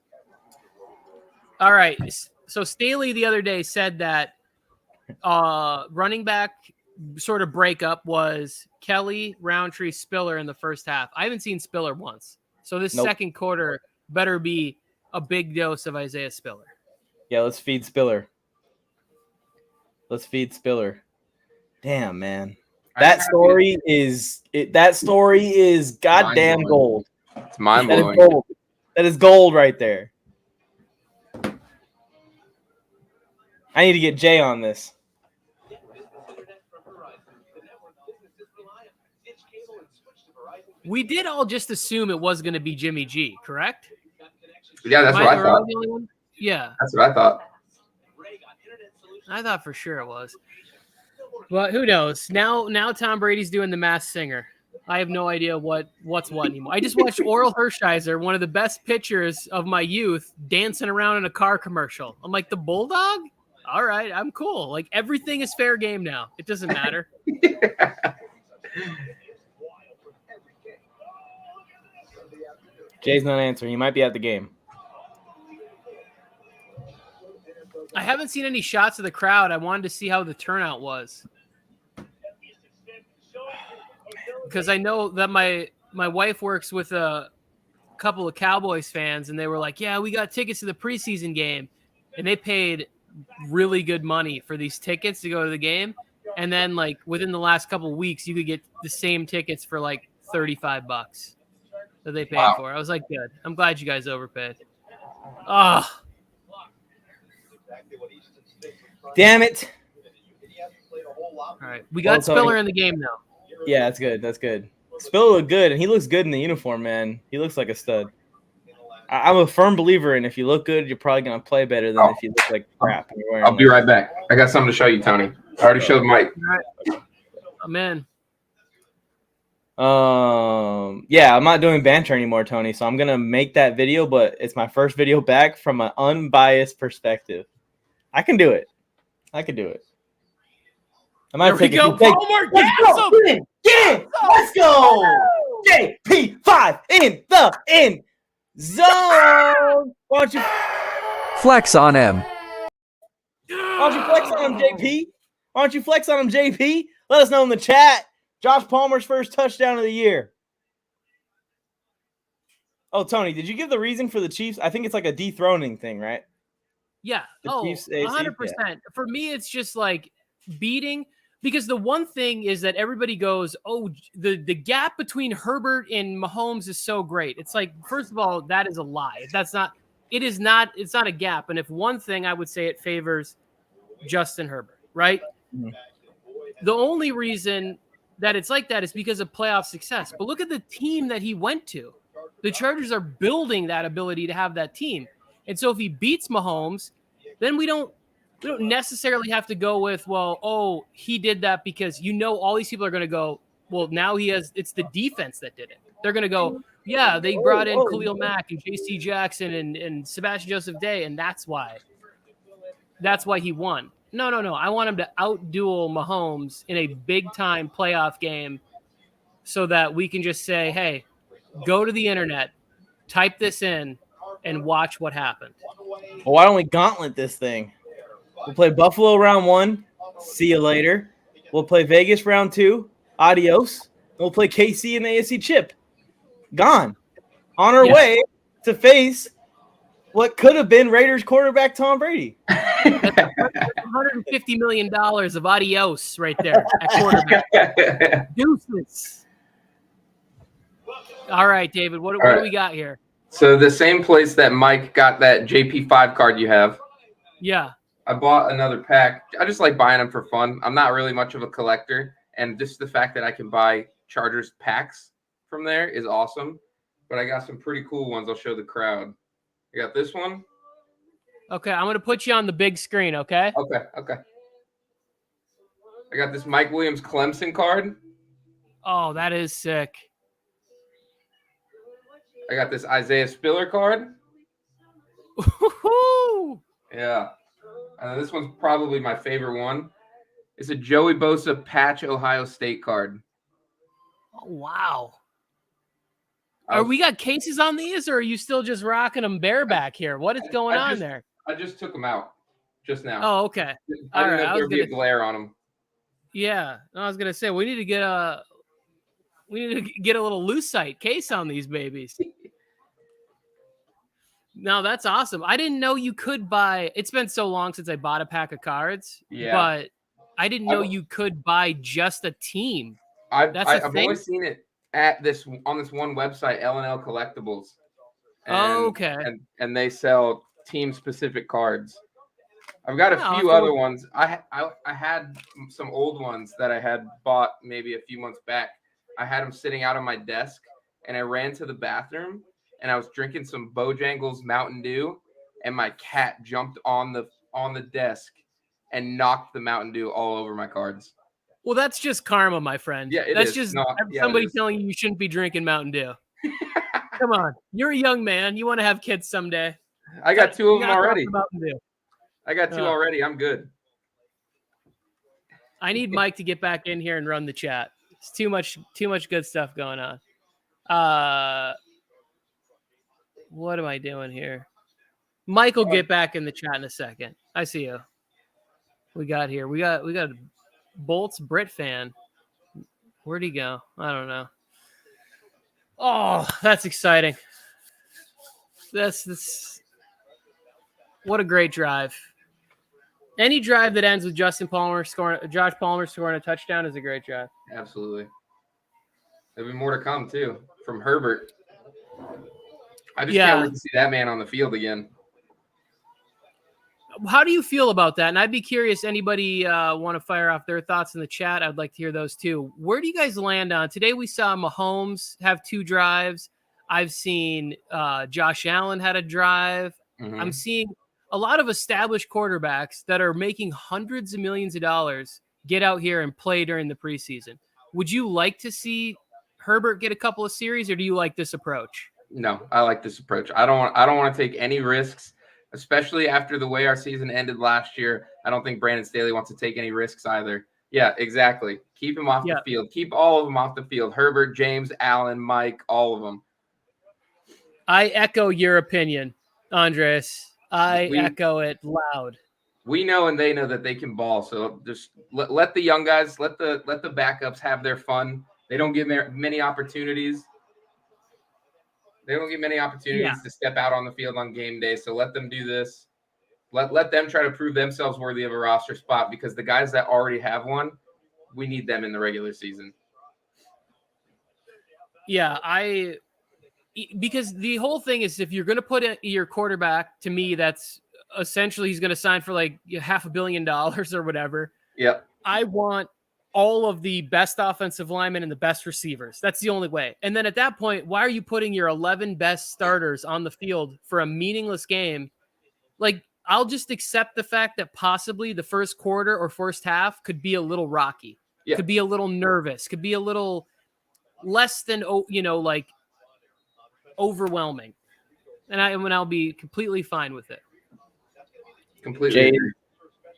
All right. So Staley the other day said that running back sort of breakup was Kelly, Roundtree, Spiller in the first half. I haven't seen Spiller once. So this second quarter better be a big dose of Isaiah Spiller.
Yeah, let's feed Spiller. Let's feed Spiller. Damn, man. That story is goddamn gold.
It's mind-blowing.
That is gold right there. I need to get Jay on this.
We did all just assume it was going to be Jimmy G, correct?
Yeah, that's what I thought.
Yeah.
That's what I thought.
I thought for sure it was. But who knows? Now Tom Brady's doing the Masked Singer. I have no idea what's what anymore. I just watched Oral Hershiser, one of the best pitchers of my youth, dancing around in a car commercial. I'm like, the Bulldog? All right, I'm cool. Like, everything is fair game now. It doesn't matter.
Jay's not answering. He might be at the game.
I haven't seen any shots of the crowd. I wanted to see how the turnout was. Because I know that my wife works with a couple of Cowboys fans, and they were like, yeah, we got tickets to the preseason game. And they paid really good money for these tickets to go to the game. And then, like, within the last couple of weeks, you could get the same tickets for, like, $35 that they paid for. I was like, good. I'm glad you guys overpaid. Oh.
Damn it.
All right. We got Spiller in the game now.
Yeah, that's good. That's good. Spiller looked good, and he looks good in the uniform, man. He looks like a stud. I'm a firm believer in if you look good, you're probably going to play better than if you look like crap.
I'll be right back. I got something to show you, Tony. I already showed Mike.
All right. I'm in.
Yeah, I'm not doing banter anymore, Tony, so I'm going to make that video, but it's my first video back from an unbiased perspective. I can do it. I can do it. I might take
go. Palmer,
get in. Let's go. JP5 in the end zone. Why don't you
flex on him?
Why don't you flex on him, JP? Why don't you flex on him, JP? Let us know in the chat. Josh Palmer's first touchdown of the year. Oh, Tony, did you give the reason for the Chiefs? I think it's like a dethroning thing, right?
Yeah.
Chiefs
100%. Yeah. For me, it's just like beating. Because the one thing is that everybody goes, oh, the gap between Herbert and Mahomes is so great. It's like, first of all, that is a lie. It's not a gap. And if one thing, I would say it favors Justin Herbert, right? Mm-hmm. The only reason that it's like that is because of playoff success. But look at the team that he went to. The Chargers are building that ability to have that team. And so if he beats Mahomes, then we don't necessarily have to go with, well, oh, he did that because all these people are going to go, well, now it's the defense that did it. They're going to go, yeah, they brought in Khalil Mack and J.C. Jackson and Sebastian Joseph Day, and that's why he won. No. I want him to outduel Mahomes in a big-time playoff game so that we can just say, hey, go to the internet, type this in, and watch what happened.
Well, why don't we gauntlet this thing? We'll play Buffalo round 1. See you later. We'll play Vegas round 2. Adios. We'll play KC in the AFC chip. Gone. On our way to face what could have been Raiders quarterback Tom Brady.
$150 million of adios right there at quarterback. Deuces. All right, David, what do we got here?
So the same place that Mike got that JP5 card you have.
Yeah.
I bought another pack. I just like buying them for fun. I'm not really much of a collector. And just the fact that I can buy Chargers packs from there is awesome. But I got some pretty cool ones I'll show the crowd. I got this one.
Okay, I'm going to put you on the big screen, okay?
Okay. I got this Mike Williams Clemson card.
Oh, that is sick.
I got this Isaiah Spiller card.
Woo-hoo!
Yeah. This one's probably my favorite one. It's a Joey Bosa patch Ohio State card.
Oh, wow. Are we got cases on these, or are you still just rocking them bareback here? What is going on there?
I just took them out just now.
Oh, okay.
I didn't know if there would be a glare on them.
Yeah, I was gonna say we need to get a little lucite case on these babies. No, that's awesome. I didn't know you could buy. It's been so long since I bought a pack of cards, but I didn't know you could buy just a team.
I've only seen it on this one website, L&L Collectibles.
Okay.
And they sell team specific cards. I've got a few other ones. I had some old ones that I had bought maybe a few months back. I had them sitting out on my desk, and I ran to the bathroom, and I was drinking some Bojangles Mountain Dew, and my cat jumped on the desk and knocked the Mountain Dew all over my cards.
Well, that's just karma, my friend.
Yeah,
that's just somebody telling you shouldn't be drinking Mountain Dew. Come on, you're a young man. You want to have kids someday.
I got two of them already.
Mountain Dew.
I got two already. I'm good.
I need Mike to get back in here and run the chat. It's too much good stuff going on. What am I doing here? Mike will get back in the chat in a second. I see you. We got a Bolts Brit fan. Where'd he go? I don't know. Oh, that's exciting. This what a great drive. Any drive that ends with Josh Palmer scoring a touchdown is a great drive.
Absolutely. There'll be more to come too from Herbert. I just can't wait to see that man on the field again.
How do you feel about that? And I'd be curious, anybody want to fire off their thoughts in the chat? I'd like to hear those too. Where do you guys land on? Today we saw Mahomes have 2 drives. I've seen Josh Allen had a drive. Mm-hmm. I'm seeing a lot of established quarterbacks that are making hundreds of millions of dollars get out here and play during the preseason. Would you like to see Herbert get a couple of series, or do you like this approach?
No, I like this approach. I don't want to take any risks, especially after the way our season ended last year. I don't think Brandon Staley wants to take any risks either. Yeah, exactly. Keep him off the field. Keep all of them off the field. Herbert, James, Allen, Mike, all of them.
I echo your opinion, Andres. I echo it loud.
We know and they know that they can ball. So just let the young guys, let the backups have their fun. They don't get many opportunities. They don't get many opportunities to step out on the field on game day. So let them do this. Let them try to prove themselves worthy of a roster spot, because the guys that already have one, we need them in the regular season.
Yeah, because the whole thing is, if you're going to put your quarterback, to me, that's essentially he's going to sign for like $500 million or whatever.
Yeah.
I want all of the best offensive linemen and the best receivers. That's the only way. And then at that point, why are you putting your 11 best starters on the field for a meaningless game? Like, I'll just accept the fact that possibly the first quarter or first half could be a little rocky, could be a little nervous, could be a little less than, like overwhelming. And I'll be completely fine with it.
Completely.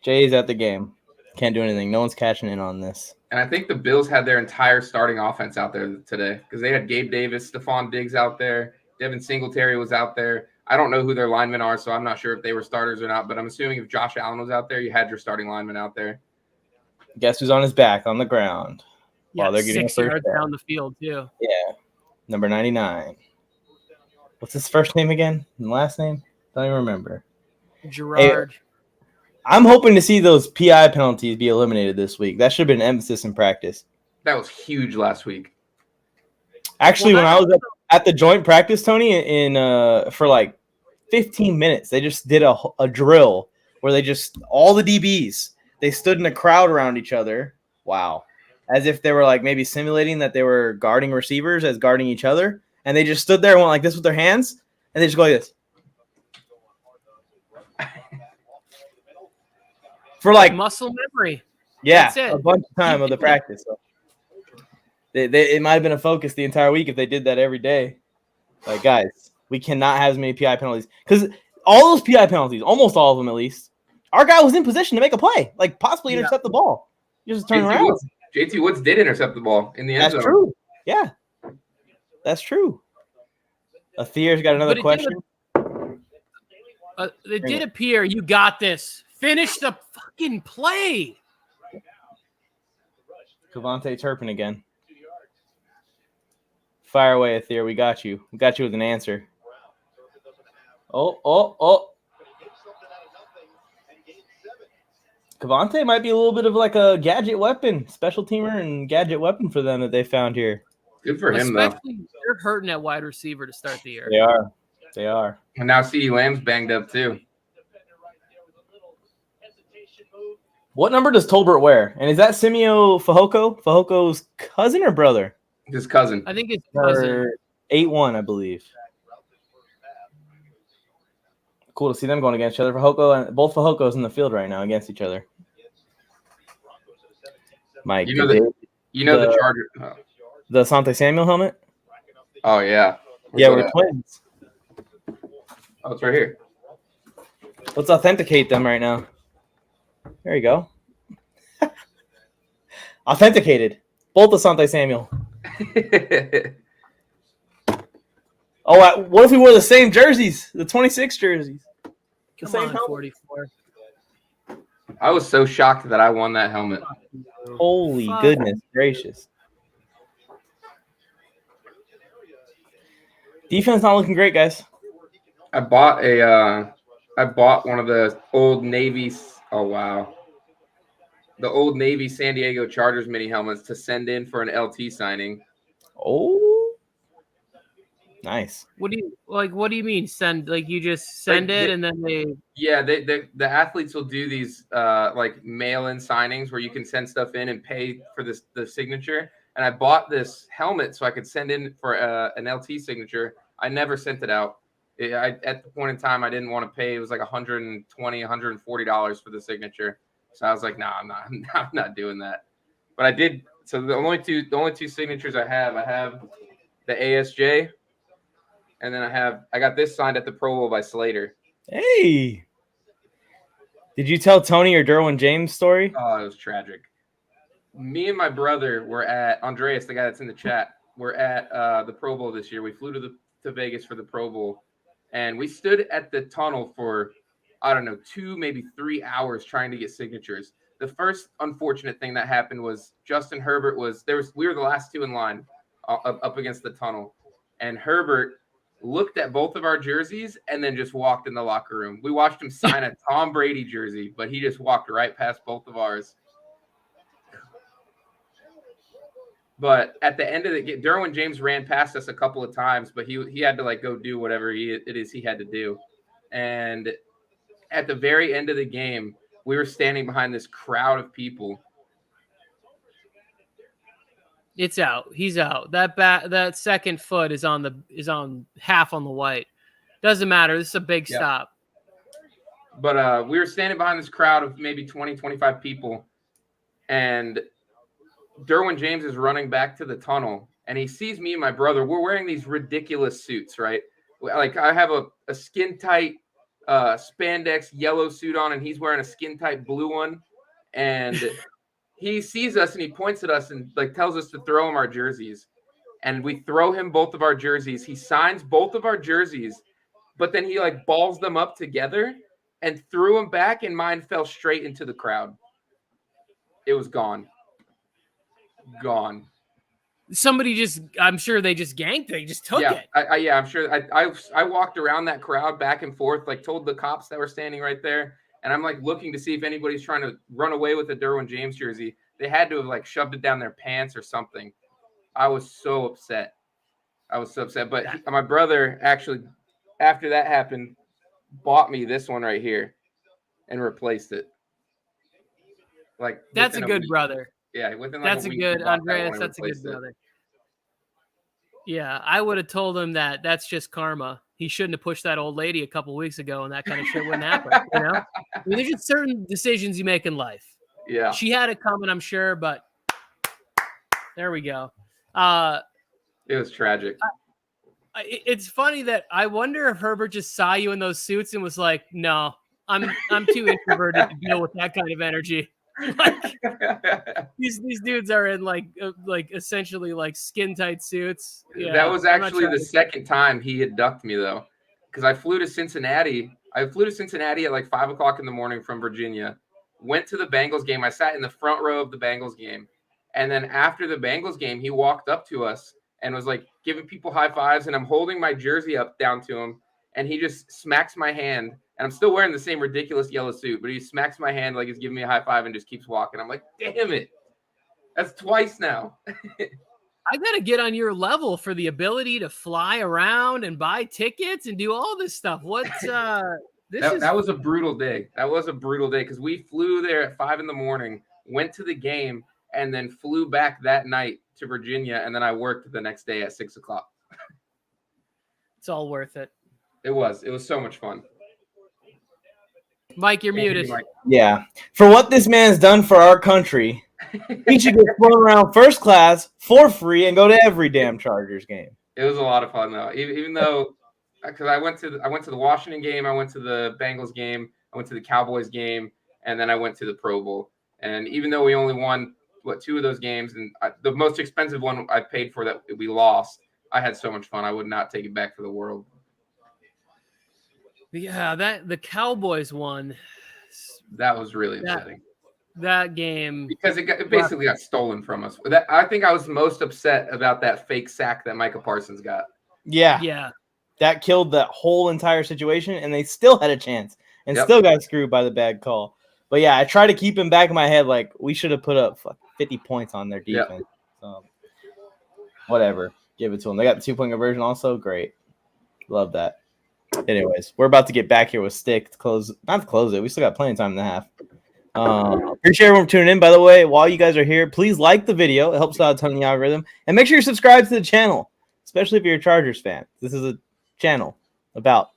Jay's at the game. Can't do anything. No one's catching in on this.
And I think the Bills had their entire starting offense out there today, because they had Gabe Davis, Stephon Diggs out there. Devin Singletary was out there. I don't know who their linemen are, so I'm not sure if they were starters or not, but I'm assuming if Josh Allen was out there, you had your starting lineman out there.
Guess who's on his back on the ground?
Yeah, they're getting 6 yards down the field, too.
Yeah, number 99. What's his first name again and last name? Don't even remember.
Gerard.
Hey, I'm hoping to see those PI penalties be eliminated this week. That should have been an emphasis in practice.
That was huge last week.
Actually, when I was at the joint practice, Tony, for like 15 minutes, they just did a drill where they just, all the DBs, they stood in a crowd around each other. Wow. As if they were like maybe simulating that they were guarding receivers as guarding each other. And they just stood there and went like this with their hands. And they just go like this. For like
muscle memory.
Yeah,
That's it.
a bunch of time of the practice. So it might have been a focus the entire week if they did that every day. Like, guys, we cannot have as many PI penalties because all those PI penalties, almost all of them at least, our guy was in position to make a play, like possibly intercept the ball. You just turn around.
JT Woods did intercept the ball in the end zone.
That's true. Yeah, that's true. Athir's got another question.
It did appear you got this. Finish the fucking play.
Cavante Turpin again. Fire away, Athir. We got you. We got you with an answer. Oh. Cavante might be a little bit of like a gadget weapon, special teamer and gadget weapon for them that they found here.
Good for him,
Especially they're hurting at wide receiver to start the year.
They are.
And now CeeDee Lamb's banged up too.
What number does Tolbert wear? And is that Simeo Fehoko? Fehoko's cousin or brother?
His cousin.
I think it's cousin.
8-1, I believe. Cool to see them going against each other. Fehoko and both Fehokos in the field right now against each other. Mike,
you know the Charger.
The Asante Samuel helmet?
Oh yeah.
We're twins.
Oh, it's right here.
Let's authenticate them right now. There you go. Authenticated. Both Asante Samuel. What if we wore the same jerseys? The 26 jerseys.
Come on, 44.
I was so shocked that I won that helmet.
Holy goodness gracious. Defense not looking great, guys.
I bought one of the old Navy's. Oh wow. The old Navy San Diego Chargers mini helmets to send in for an LT signing.
Oh, nice.
What do you mean send? Like you just send it and then they?
Yeah, the athletes will do these like mail-in signings where you can send stuff in and pay for the signature. And I bought this helmet so I could send in for an LT signature. I never sent it out. At the point in time, I didn't want to pay. It was like $120, $140 for the signature. So I was like, I'm not doing that. But I did. So the only two signatures I have the ASJ, and then I got this signed at the Pro Bowl by Slater.
Hey, did you tell Tony or Derwin James' story?
Oh, it was tragic. Me and my brother were at Andreas, the guy that's in the chat. We're at the Pro Bowl this year. We flew to Vegas for the Pro Bowl, and we stood at the tunnel for 2, maybe 3 hours trying to get signatures. The first unfortunate thing that happened was Justin Herbert we were the last two in line up against the tunnel, and Herbert looked at both of our jerseys and then just walked in the locker room. We watched him sign a Tom Brady jersey, but he just walked right past both of ours. But at the end of the game, Derwin James ran past us a couple of times, but he had to go do whatever it is he had to do. And at the very end of the game, we were standing behind this crowd of people.
It's out. He's out. That second foot is on half on the white. Doesn't matter. This is a big stop.
But we were standing behind this crowd of maybe 20, 25 people, and Derwin James is running back to the tunnel, and he sees me and my brother. We're wearing these ridiculous suits, right? Like I have a skin tight spandex yellow suit on, and he's wearing a skin tight blue one. And he sees us and he points at us and tells us to throw him our jerseys. And we throw him both of our jerseys. He signs both of our jerseys, but then he balls them up together and threw them back, and mine fell straight into the crowd. It was gone. Gone.
Somebody I'm sure they just ganked it. They just took it.
I'm sure. I walked around that crowd back and forth, told the cops that were standing right there. And I'm looking to see if anybody's trying to run away with a Derwin James jersey. They had to have shoved it down their pants or something. I was so upset. But my brother actually, after that happened, bought me this one right here and replaced it.
That's a good brother.
Yeah, within
that's a good Andreas. That's a good brother. Yeah, I would have told him that's just karma. He shouldn't have pushed that old lady a couple weeks ago, and that kind of shit wouldn't happen. You know, there's just certain decisions you make in life.
Yeah.
She had it coming, I'm sure, but there we go.
It was tragic.
It's funny that I wonder if Herbert just saw you in those suits and was like, "No, I'm too introverted to deal with that kind of energy." Like these dudes are in like essentially like skin tight suits. Yeah,
that was actually the second time he had ducked me though, because I flew to Cincinnati. I flew to Cincinnati at like 5 o'clock in the morning from Virginia. Went to the Bengals game. I sat in the front row of the Bengals game, and then after the Bengals game, he walked up to us and was like giving people high fives, and I'm holding my jersey up down to him, and he just smacks my hand, and I'm still wearing the same ridiculous yellow suit, but he smacks my hand like he's giving me a high five and just keeps walking. I'm like, damn it, that's twice now.
I gotta get on your level for the ability to fly around and buy tickets and do all this stuff. What's
that was a brutal day. That was a brutal day because we flew there at 5 a.m, went to the game, and then flew back that night to Virginia, and then I worked the next day at 6 o'clock.
It's all worth it.
It was so much fun.
Mike, you're muted.
Yeah. For what this man's done for our country, he should get flown around first class for free and go to every damn Chargers game.
It was a lot of fun though. Even though, because I went to the Washington game, I went to the Bengals game, I went to the Cowboys game, and then I went to the Pro Bowl. And even though we only won 2 of those games, and the most expensive one I paid for that we lost, I had so much fun. I would not take it back for the world.
Yeah, the Cowboys one.
That was really upsetting.
That game,
because it basically got stolen from us. I think I was most upset about that fake sack that Micah Parsons got.
Yeah. That killed that whole entire situation, and they still had a chance and still got screwed by the bad call. But yeah, I try to keep him back in my head like we should have put up 50 points on their defense.
Yep.
So whatever, give it to them. They got the 2-point conversion also. Great, love that. Anyways, we're about to get back here with Stick to close. Not to close it. We still got plenty of time in the half. Appreciate everyone tuning in. By the way, while you guys are here, please like the video. It helps out a ton in the algorithm. And make sure you're subscribed to the channel, especially if you're a Chargers fan. This is a channel about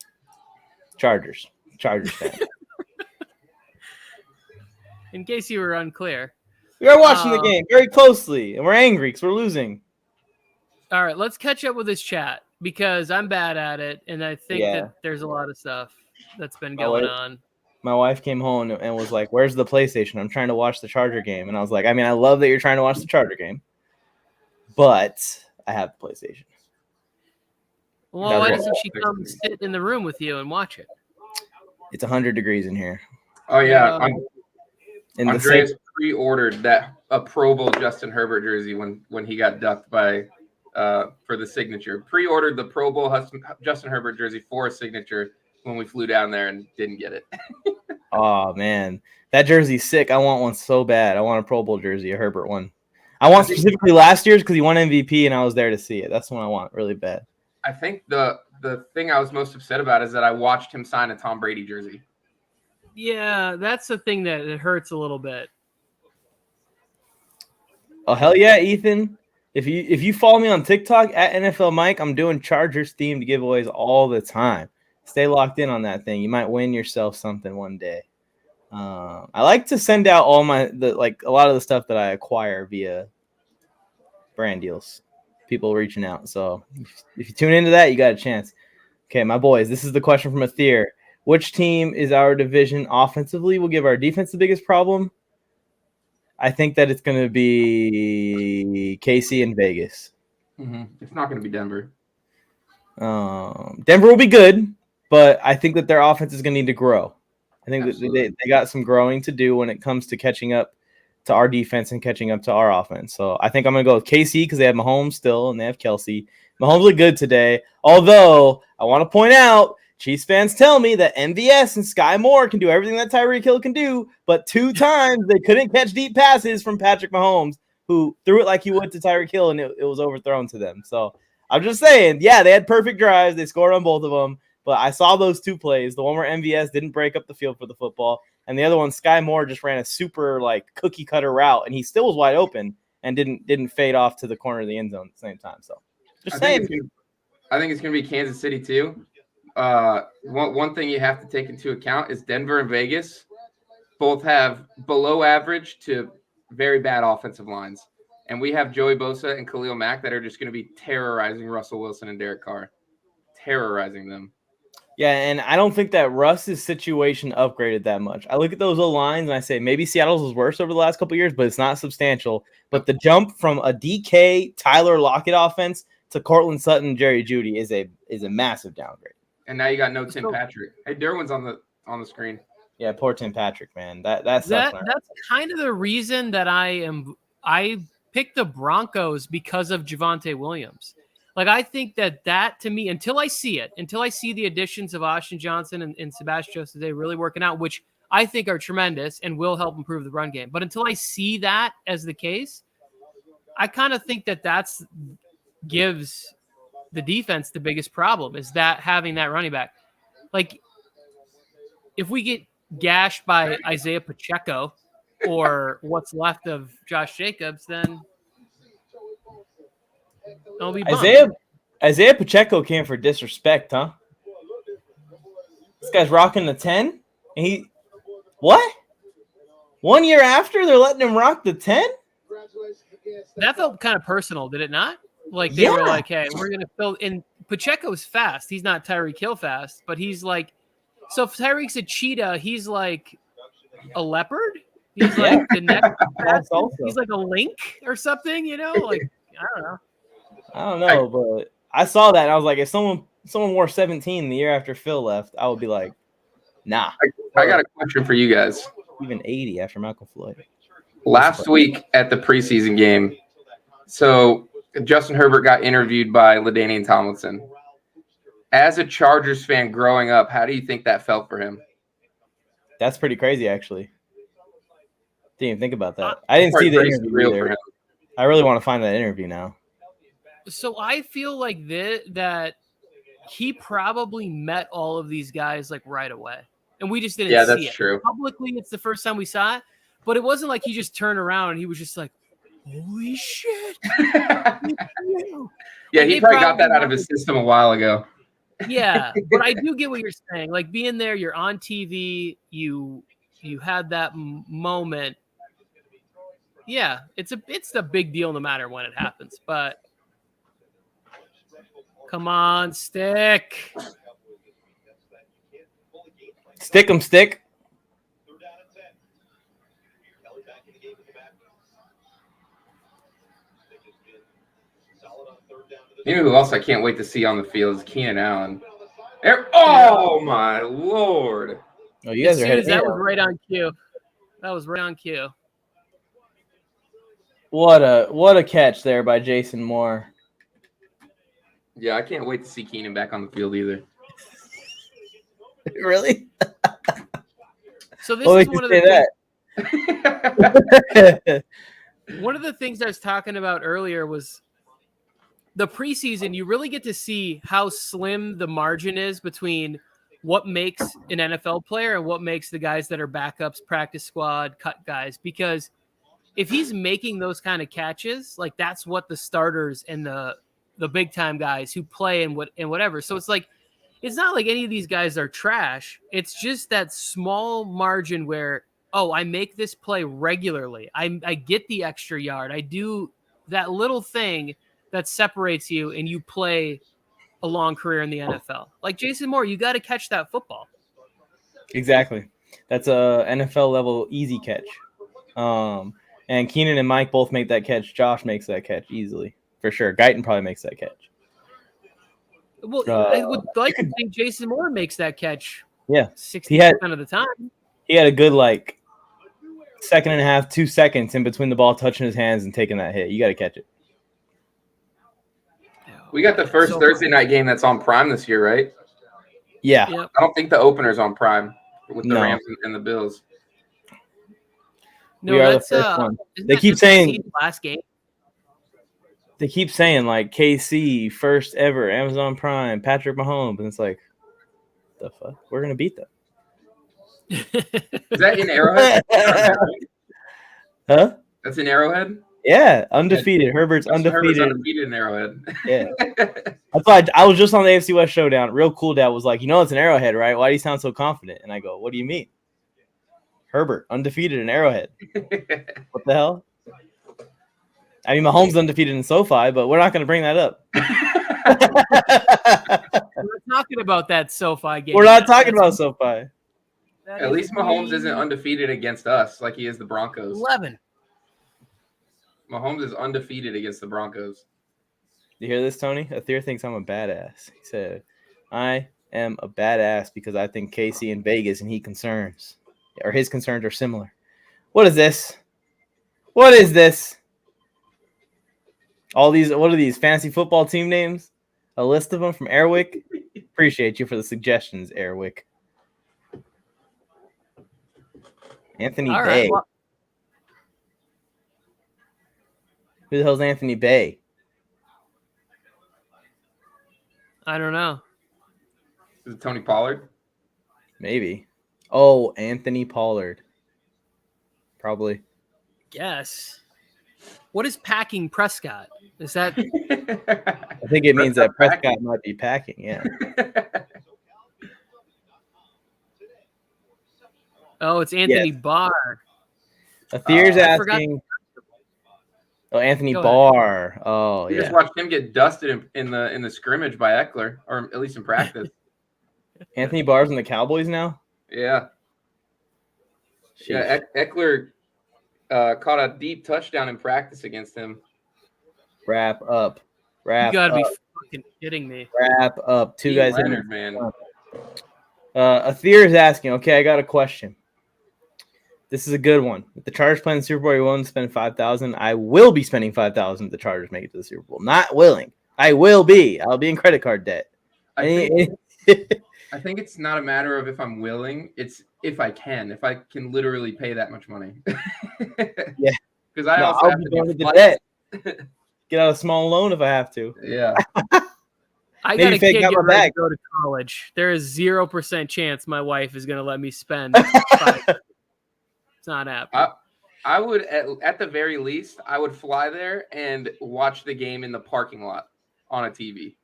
Chargers fan.
in case you were unclear.
We are watching the game very closely, and we're angry because we're losing.
All right, let's catch up with this chat because I'm bad at it, and I think that there's a lot of stuff that's been going on.
My wife came home and was like, "Where's the PlayStation? I'm trying to watch the Charger game." And I was like, "I mean, I love that you're trying to watch the Charger game, but I have the PlayStation."
Well, why doesn't she come sit in the room with you and watch it?
It's 100 degrees in here.
Oh yeah, Andreas pre-ordered a Pro Bowl Justin Herbert jersey when he got ducked by for the signature. Pre-ordered the Pro Bowl Justin Herbert jersey for a signature when we flew down there and didn't get it.
Oh man, that jersey's sick. I want one so bad. I want a Pro Bowl jersey, a Herbert one. I want specifically last year's because he won MVP and I was there to see it. That's the one I want really bad.
I think the thing I was most upset about is that I watched him sign a Tom Brady jersey.
Yeah, that's the thing that it hurts a little bit.
Oh hell yeah, Ethan! If you follow me on TikTok at NFL Mike, I'm doing Chargers themed giveaways all the time. Stay locked in on that thing. You might win yourself something one day. I like to send out all a lot of the stuff that I acquire via brand deals. People reaching out. So if you tune into that, you got a chance. Okay, my boys, this is the question from Athir. Which team is our division offensively will give our defense the biggest problem? I think that it's going to be KC and Vegas.
Mm-hmm. It's not going to be Denver.
Denver will be good, but I think that their offense is going to need to grow. I think that they got some growing to do when it comes to catching up to our defense and catching up to our offense. So I think I'm going to go with KC because they have Mahomes still and they have Kelsey. Mahomes look good today. Although I want to point out, Chiefs fans tell me that MVS and Sky Moore can do everything that Tyreek Hill can do, but 2 times they couldn't catch deep passes from Patrick Mahomes, who threw it like he would to Tyreek Hill, and it was overthrown to them. So I'm just saying, yeah, they had perfect drives. They scored on both of them, but I saw those 2 plays, the one where MVS didn't break up the field for the football, and the other one, Sky Moore just ran a super cookie cutter route, and he still was wide open and didn't fade off to the corner of the end zone at the same time. So just saying.
I think it's going to be Kansas City too. One thing you have to take into account is Denver and Vegas. both have below average to very bad offensive lines. And we have Joey Bosa and Khalil Mack that are just going to be terrorizing Russell Wilson and Derek Carr. Terrorizing them.
Yeah, and I don't think that Russ's situation upgraded that much. I look at those O-lines and I say maybe Seattle's was worse over the last couple of years, but it's not substantial. But the jump from a DK Tyler Lockett offense to Cortland Sutton, Jerry Jeudy is a massive downgrade.
And now you got no Tim Patrick. Hey, Derwin's on the screen.
Yeah, poor Tim Patrick, man. That's
kind of the reason that I picked the Broncos because of Javonte Williams. Like, I think that to me, until I see the additions of Austin Johnson and Sebastian Joseph really working out, which I think are tremendous and will help improve the run game. But until I see that as the case, I kind of think that's gives the defense the biggest problem, is that having that running back. Like, if we get gashed by Isaiah Pacheco or what's left of Josh Jacobs, then I'll be bummed.
Isaiah Pacheco came for disrespect, huh? This guy's rocking the 10. And what? 1 year after they're letting him rock the 10?
That felt kind of personal, did it not? Like they were like, hey, we're gonna fill in. Pacheco's fast. He's not Tyreek Hill fast, but he's like, so if Tyreek's a cheetah, he's like a leopard. He's like the next. He's like a link or something, Like, I don't know,
but I saw that and I was like, if someone wore 17 the year after Phil left, I would be like, nah.
I got a question for you guys.
Even 80 after Malcolm Floyd.
Last week at the preseason game, so Justin Herbert got interviewed by LaDainian Tomlinson. As a Chargers fan growing up, how do you think that felt for him?
That's pretty crazy, actually. Didn't even think about that. I didn't see the interview either. I really want to find that interview now.
So I feel like that he probably met all of these guys like right away, and we just didn't see it.
Yeah, that's true.
Publicly, it's the first time we saw it, but it wasn't like he just turned around and he was just like, holy shit.
Yeah, he probably got that out of his system a while ago.
Yeah, but I do get what you're saying. Like, being there, you're on TV, you had that moment. Yeah, it's a big deal no matter when it happens. But come on, stick.
Stick 'em, stick.
You know who else I can't wait to see on the field is Keenan Allen. Oh my Lord!
Oh, you guys are headed.
That was right on cue. That was right on cue.
What a catch there by Jason Moore.
Yeah, I can't wait to see Keenan back on the field either.
Really?
So this is one of the one of the things I was talking about earlier was the preseason. You really get to see how slim the margin is between what makes an NFL player and what makes the guys that are backups, practice squad, cut guys. Because if he's making those kind of catches, like, that's what the starters and the big time guys who play and whatever. So it's like, it's not like any of these guys are trash. It's just that small margin where, oh, I make this play regularly. I get the extra yard. I do that little thing that separates you and you play a long career in the NFL. Like Jason Moore, you got to catch that football.
Exactly. That's a NFL level easy catch. And Keenan and Mike both make that catch. Josh makes that catch easily, for sure. Guyton probably makes that catch.
Well, I would like to think Jason Moore makes that catch.
Yeah,
60% of the time.
He had a good second and a half, 2 seconds in between the ball touching his hands and taking that hit. You got to catch it.
We got the first Thursday night game that's on Prime this year, right?
Yeah.
Yep.
I don't think the opener's on Prime with the Rams and the Bills.
No, we are the first one. They keep saying
last game.
They keep saying KC first ever Amazon Prime Patrick Mahomes, and it's like, the fuck, we're gonna beat them.
Is that in Arrowhead?
Huh?
That's in Arrowhead.
Yeah, undefeated. Herbert's undefeated.
Herbert's undefeated in Arrowhead.
Yeah, that's why I was just on the AFC West showdown. Real cool dad was like, it's an Arrowhead, right? Why do you sound so confident? And I go, what do you mean? Herbert, undefeated in Arrowhead. What the hell? I mean, Mahomes undefeated in SoFi, but we're not going to bring that up.
We're not talking about that SoFi game.
We're not talking about SoFi.
At least Mahomes isn't undefeated against us like he is the Broncos.
11.
Mahomes is undefeated against the Broncos.
You hear this, Tony? Athir thinks I'm a badass. He said, I am a badass because I think Casey in Vegas and his concerns are similar. What is this? What is this? What are these fantasy football team names? A list of them from Airwick? Appreciate you for the suggestions, Airwick. Anthony
All
Bay.
right, well,
Who the hell's Anthony Bay?
I don't know.
Is it Tony Pollard?
Maybe. Oh, Anthony Pollard. Probably.
Guess. What is packing Prescott? Is that
I think it means that Prescott might be packing, yeah.
Oh, it's Anthony Barr.
Athir's
I forgot-
asking. Oh, Anthony
Go
Barr. Oh,
We
yeah.
just watched him get dusted in the scrimmage by Eckler, or at least in practice.
Anthony Barr's in the Cowboys now?
Yeah. Yeah, Eckler caught a deep touchdown in practice against him.
Wrap up.
You gotta be fucking kidding me.
Wrap up. Two
Dean
guys.
Leonard, man.
Athir is asking, okay, I got a question. This is a good one. If the Chargers play in the Super Bowl, you won't spend $5,000. I will be spending $5,000 if the Chargers make it to the Super Bowl. Not willing. I will be. I'll be in credit card debt.
I think it's not a matter of if I'm willing. It's if I can. If I can literally pay that much money.
Yeah.
Because I also
I'll
have
be
to
going
do
to the
flights.
debt. Get out a small loan if I have to.
Yeah.
I
Maybe
got a
fake
kid
out
getting
my
ready
bag.
to go to college. There is 0% chance my wife is going to let me spend $5,000. It's not happening.
I would, at the very least, I would fly there and watch the game in the parking lot on a TV.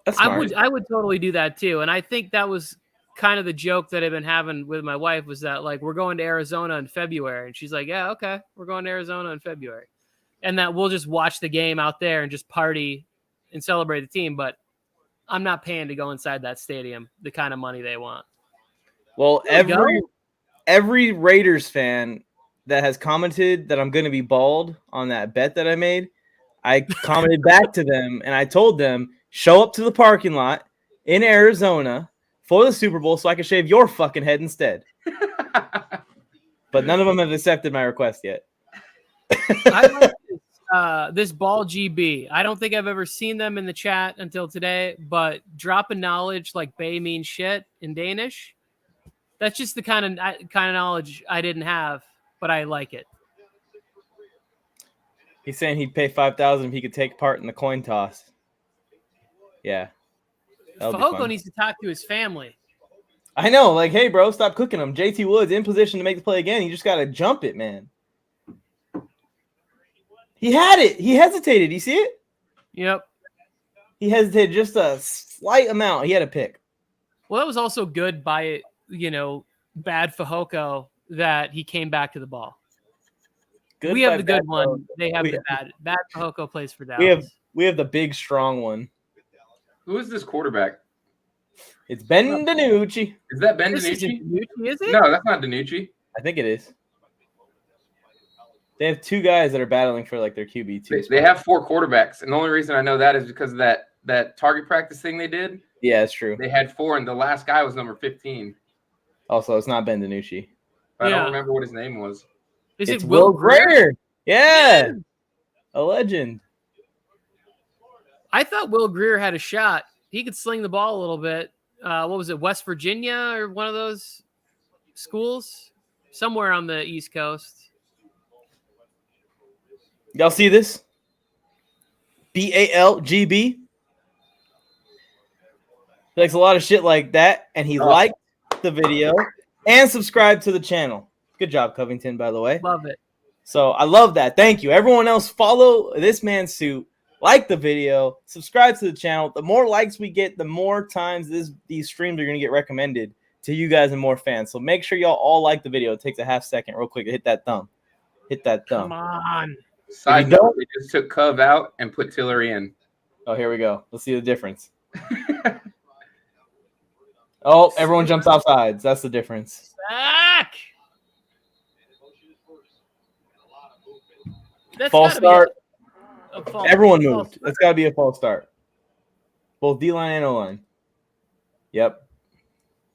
That's smart.
I would totally do that too. And I think that was kind of the joke that I've been having with my wife was that like we're going to Arizona in February, and she's like, "Yeah, okay, we're going to Arizona in February," and that we'll just watch the game out there and just party and celebrate the team. But I'm not paying to go inside that stadium the kind of money they want.
Well,
There you
every Raiders fan that has commented that I'm going to be bald on that bet that I made, I commented back to them and I told them, show up to the parking lot in Arizona for the Super Bowl so I can shave your fucking head instead. But none of them have accepted my request yet.
I like this Ball GB. I don't think I've ever seen them in the chat until today, but dropping knowledge like Bay means shit in Danish. That's just the kind of knowledge I didn't have, but I like it.
He's saying he'd pay $5,000 if he could take part in the coin toss. Yeah. That'll be
Fahoko
fun.
needs to talk to his family.
I know. Like, hey, bro, stop cooking him. JT Woods in position to make the play again. You just got to jump it, man. He had it. He hesitated. You see it?
Yep.
He hesitated just a slight amount. He had a pick.
Well, that was also good by, bad Fahoko that he came back to the ball.
Good
We have
by
the
bad
good one.
Fahoko.
They have
We
the bad. Bad Fahoko plays for Dallas.
We have the big, strong one.
Who is this quarterback?
It's Ben DiNucci.
Is that Ben
This isn't
DiNucci?
DiNucci, is it?
No, that's not DiNucci.
I think it is. They have two guys that are battling for like their QB2.
They have 4 quarterbacks, and the only reason I know that is because of that target practice thing they did.
Yeah, it's true.
They had 4, and the last guy was number 15.
Also, it's not Ben DiNucci.
I
Yeah.
don't remember what his name was.
Is
It's
it
Will
Greer?
Greer. Yeah. A legend.
I thought Will Greer had a shot. He could sling the ball a little bit. What was it, West Virginia or one of those schools? Somewhere on the East Coast.
Y'all see this? BALGB. He likes a lot of shit like that, and he liked the video and subscribed to the channel. Good job, Covington, by the way.
Love it.
So I love that. Thank you. Everyone else, follow this man's suit, like the video, subscribe to the channel. The more likes we get, the more times these streams are going to get recommended to you guys and more fans. So make sure y'all all like the video. It takes a half second real quick to hit that thumb. Hit that thumb.
Come on.
Side note, they just took Cove out and put Tillery in.
Oh, here we go. Let's see the difference. Oh, everyone jumps off sides. That's the difference.
Back.
False start. Everyone
false
moved. That's got to be a false start. Both D-line and O-line. Yep.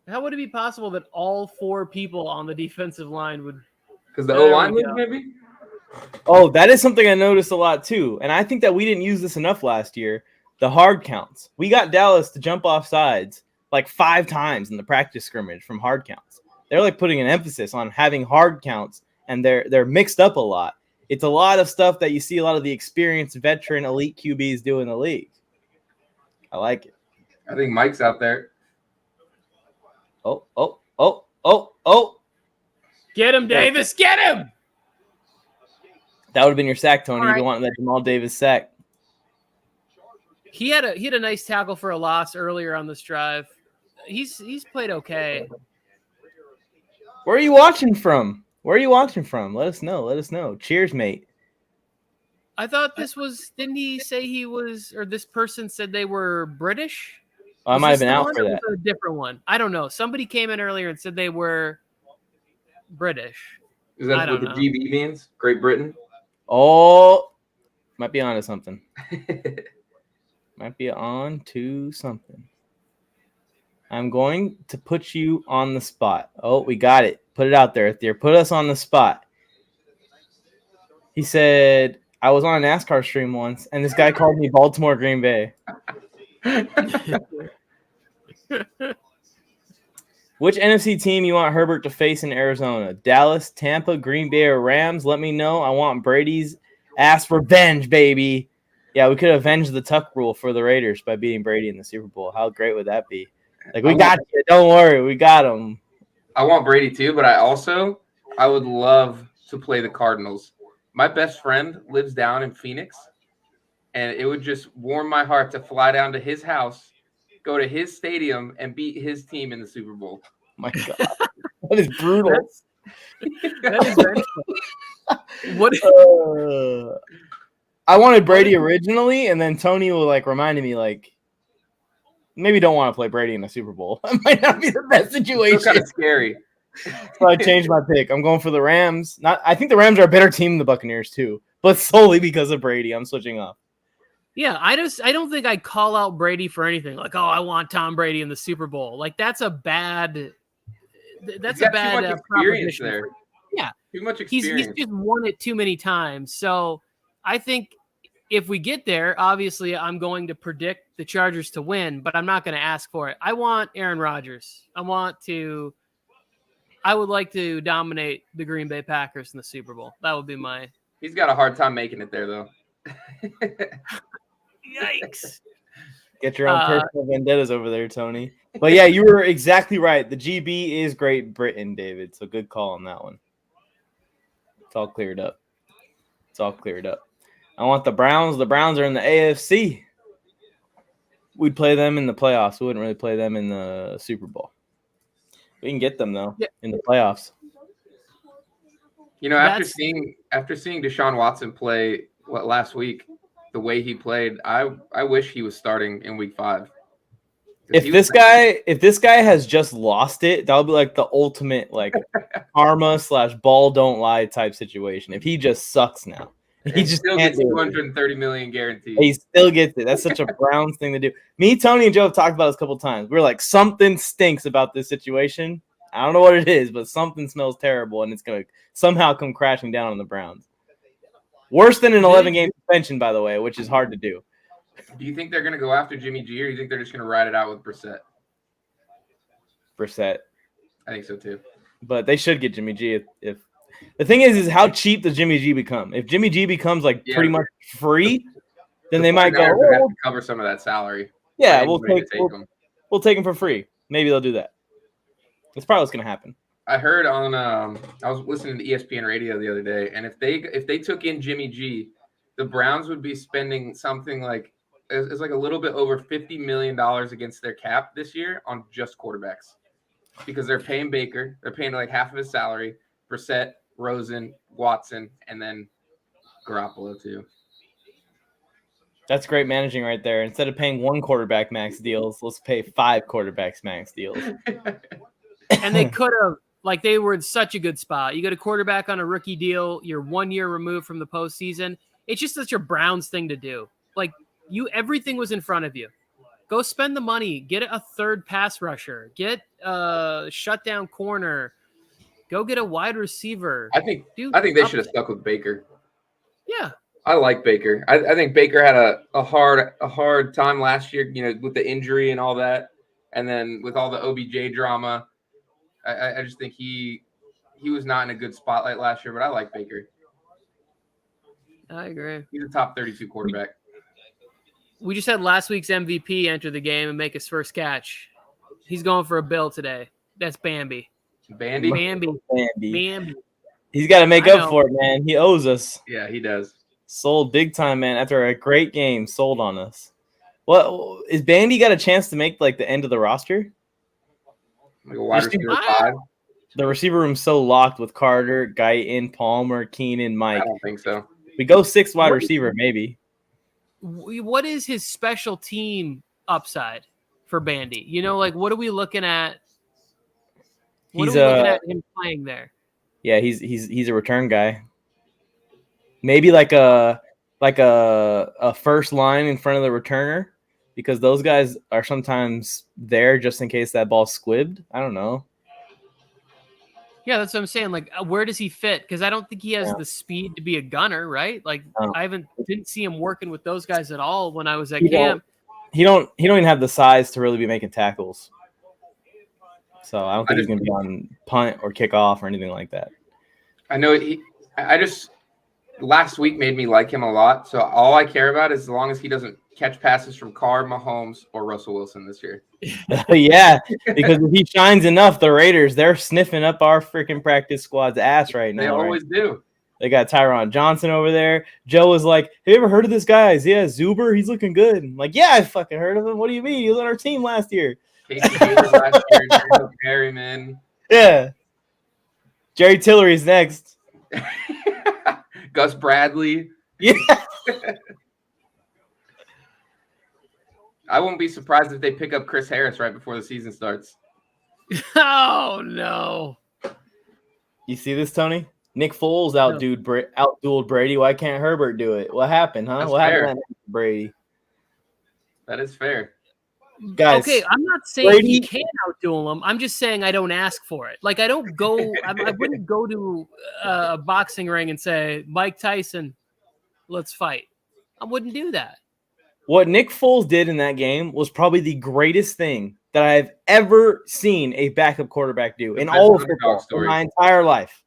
How would it be possible that all 4 people on the defensive line would?
Because the O-line moved, maybe?
Oh, that is something I noticed a lot too. And I think that we didn't use this enough last year. The hard counts. We got Dallas to jump off sides like 5 times in the practice scrimmage from hard counts. They're like putting an emphasis on having hard counts, and they're mixed up a lot. It's a lot of stuff that you see a lot of the experienced veteran elite QBs do in the league. I like it.
I think Mike's out there.
Oh.
Get him, Davis. Get him.
That would have been your sack, Tony.
All
You've
right.
been wanting that Jamal Davis sack.
He had a nice tackle for a loss earlier on this drive. He's played okay.
Where are you watching from? Let us know. Cheers, mate.
I thought this was. Didn't he say he was, or this person said they were British?
Oh, I
Was
might have
this
been
the
out
one
for
or
that.
was it a different one. I don't know. Somebody came in earlier and said they were British.
Is that
I
what
don't
the
know.
GB means? Great Britain?
Oh, might be on to something. I'm going to put you on the spot. Oh, we got it. Put it out there, Thea. Put us on the spot. He said, I was on a NASCAR stream once, and this guy called me Baltimore Green Bay. Which NFC team you want Herbert to face in Arizona? Dallas, Tampa, Green Bay, or Rams? Let me know. I want Brady's ass revenge, baby. Yeah, we could avenge the Tuck rule for the Raiders by beating Brady in the Super Bowl. How great would that be? Like, we got you. Don't worry. We got him.
I want Brady too, but I would love to play the Cardinals. My best friend lives down in Phoenix, and it would just warm my heart to fly down to his house, go to his stadium, and beat his team in the Super Bowl.
My God. That is brutal.
That is vengeful. What?
I wanted Brady originally, and then Tony reminded me, maybe don't want to play Brady in the Super Bowl. That might not be the best situation.
It's kind of scary.
So I changed my pick. I'm going for the Rams. I think the Rams are a better team than the Buccaneers too, but solely because of Brady. I'm switching off.
Yeah, I don't think I'd call out Brady for anything. Like, oh, I want Tom Brady in the Super Bowl. Like, that's a bad. That's a bad
too much experience
proposition.
there.
Yeah,
Too much
he's
experience.
just won it too many times. So I think if we get there, obviously I'm going to predict the Chargers to win, but I'm not going to ask for it. I want Aaron Rodgers. I would like to dominate the Green Bay Packers in the Super Bowl. That would be my.
He's got a hard time making it there, though.
Yikes.
Get your own personal vendettas over there, Tony. But yeah, you were exactly right. The GB is Great Britain, David. So good call on that one. It's all cleared up. I want the Browns. The Browns are in the AFC. We'd play them in the playoffs. We wouldn't really play them in the Super Bowl. We can get them though in the playoffs.
You know, after seeing Deshaun Watson play last week, the way he played, I wish he was starting in week 5.
If this guy has just lost it, that'll be like the ultimate karma / ball don't lie type situation. If he just sucks now, he just
still
can't
gets
do it.
$230 million guaranteed.
He still gets it. That's such a Browns thing to do. Me, Tony, and Joe have talked about this a couple times. We're like, something stinks about this situation. I don't know what it is, but something smells terrible, and it's going to somehow come crashing down on the Browns. Worse than an 11-game suspension, by the way, which is hard to do.
Do you think they're going to go after Jimmy G, or do you think they're just going to ride it out with Brissett?
Brissett.
I think so, too.
But they should get Jimmy G if the thing is how cheap does Jimmy G become? If Jimmy G becomes pretty much free, then they might go
have to cover some of that salary.
Yeah, we'll take him for free. Maybe they'll do that. That's probably what's going to happen.
I heard on I was listening to ESPN radio the other day, and if they took in Jimmy G, the Browns would be spending something it's like a little bit over $50 million against their cap this year on just quarterbacks. because they're paying Baker. They're paying like half of his salary. Brissett, Rosen, Watson, and then Garoppolo too.
That's great managing right there. Instead of paying one quarterback max deals, let's pay 5 quarterbacks max deals.
And they could have, like, they were in such a good spot. You get a quarterback on a rookie deal. You're 1 year removed from the postseason. It's just such a Browns thing to do. Like, everything was in front of you. Go spend the money. Get a third pass rusher. Get a shutdown corner. Go get a wide receiver.
I think they should have stuck with Baker.
Yeah.
I like Baker. I think Baker had a hard time last year, with the injury and all that. And then with all the OBJ drama, I just think he was not in a good spotlight last year, but I like Baker.
I agree.
He's a top 32 quarterback.
We just had last week's MVP enter the game and make his first catch. He's going for a bill today. That's Bambi.
Bambi.
He's got to make up for it, man. He owes us.
Yeah, he does.
Sold big time, man. After a great game, sold on us. What is Bandy got a chance to make like the end of the roster?
Like a wide receiver 5.
The receiver room's so locked with Carter, Guyton, Palmer, Keenan, Mike.
I don't think so.
We go 6th wide receiver, maybe.
What is his special team upside for Bandy? Like, what are we looking at? What are we looking at him playing there?
Yeah, he's a return guy. Maybe like a first line in front of the returner, because those guys are sometimes there just in case that ball's squibbed. I don't know.
Yeah, that's what I'm saying. Like, where does he fit? Because I don't think he has the speed to be a gunner, right? Like, I didn't see him working with those guys at all when I was at camp.
He don't even have the size to really be making tackles. So I don't think he's going to be on punt or kickoff or anything like that.
I know last week made me like him a lot. So all I care about is as long as he doesn't catch passes from Carr, Mahomes, or Russell Wilson this year.
Yeah, because if he shines enough, the Raiders, they're sniffing up our freaking practice squad's ass right now.
They always do.
They got Tyron Johnson over there. Joe was like, have you ever heard of this guy? Yeah, Zuber, he's looking good. I'm like, yeah, I fucking heard of him. What do you mean? He was on our team last year.
Casey Hayward last year, Perryman.
Yeah. Jerry Tillery's next.
Gus Bradley.
Yeah.
I won't be surprised if they pick up Chris Harris right before the season starts.
Oh, no.
You see this, Tony? Nick Foles outdueled Brady. Why can't Herbert do it? What happened, huh?
That's
what
fair.
happened to Brady?
That is fair.
Guys,
okay, I'm not saying
Brady,
he can outduel him. I'm just saying I don't ask for it. Like, I don't go – I wouldn't go to a boxing ring and say, Mike Tyson, let's fight. I wouldn't do that.
What Nick Foles did in that game was probably the greatest thing that I've ever seen a backup quarterback do in all of football in my entire life.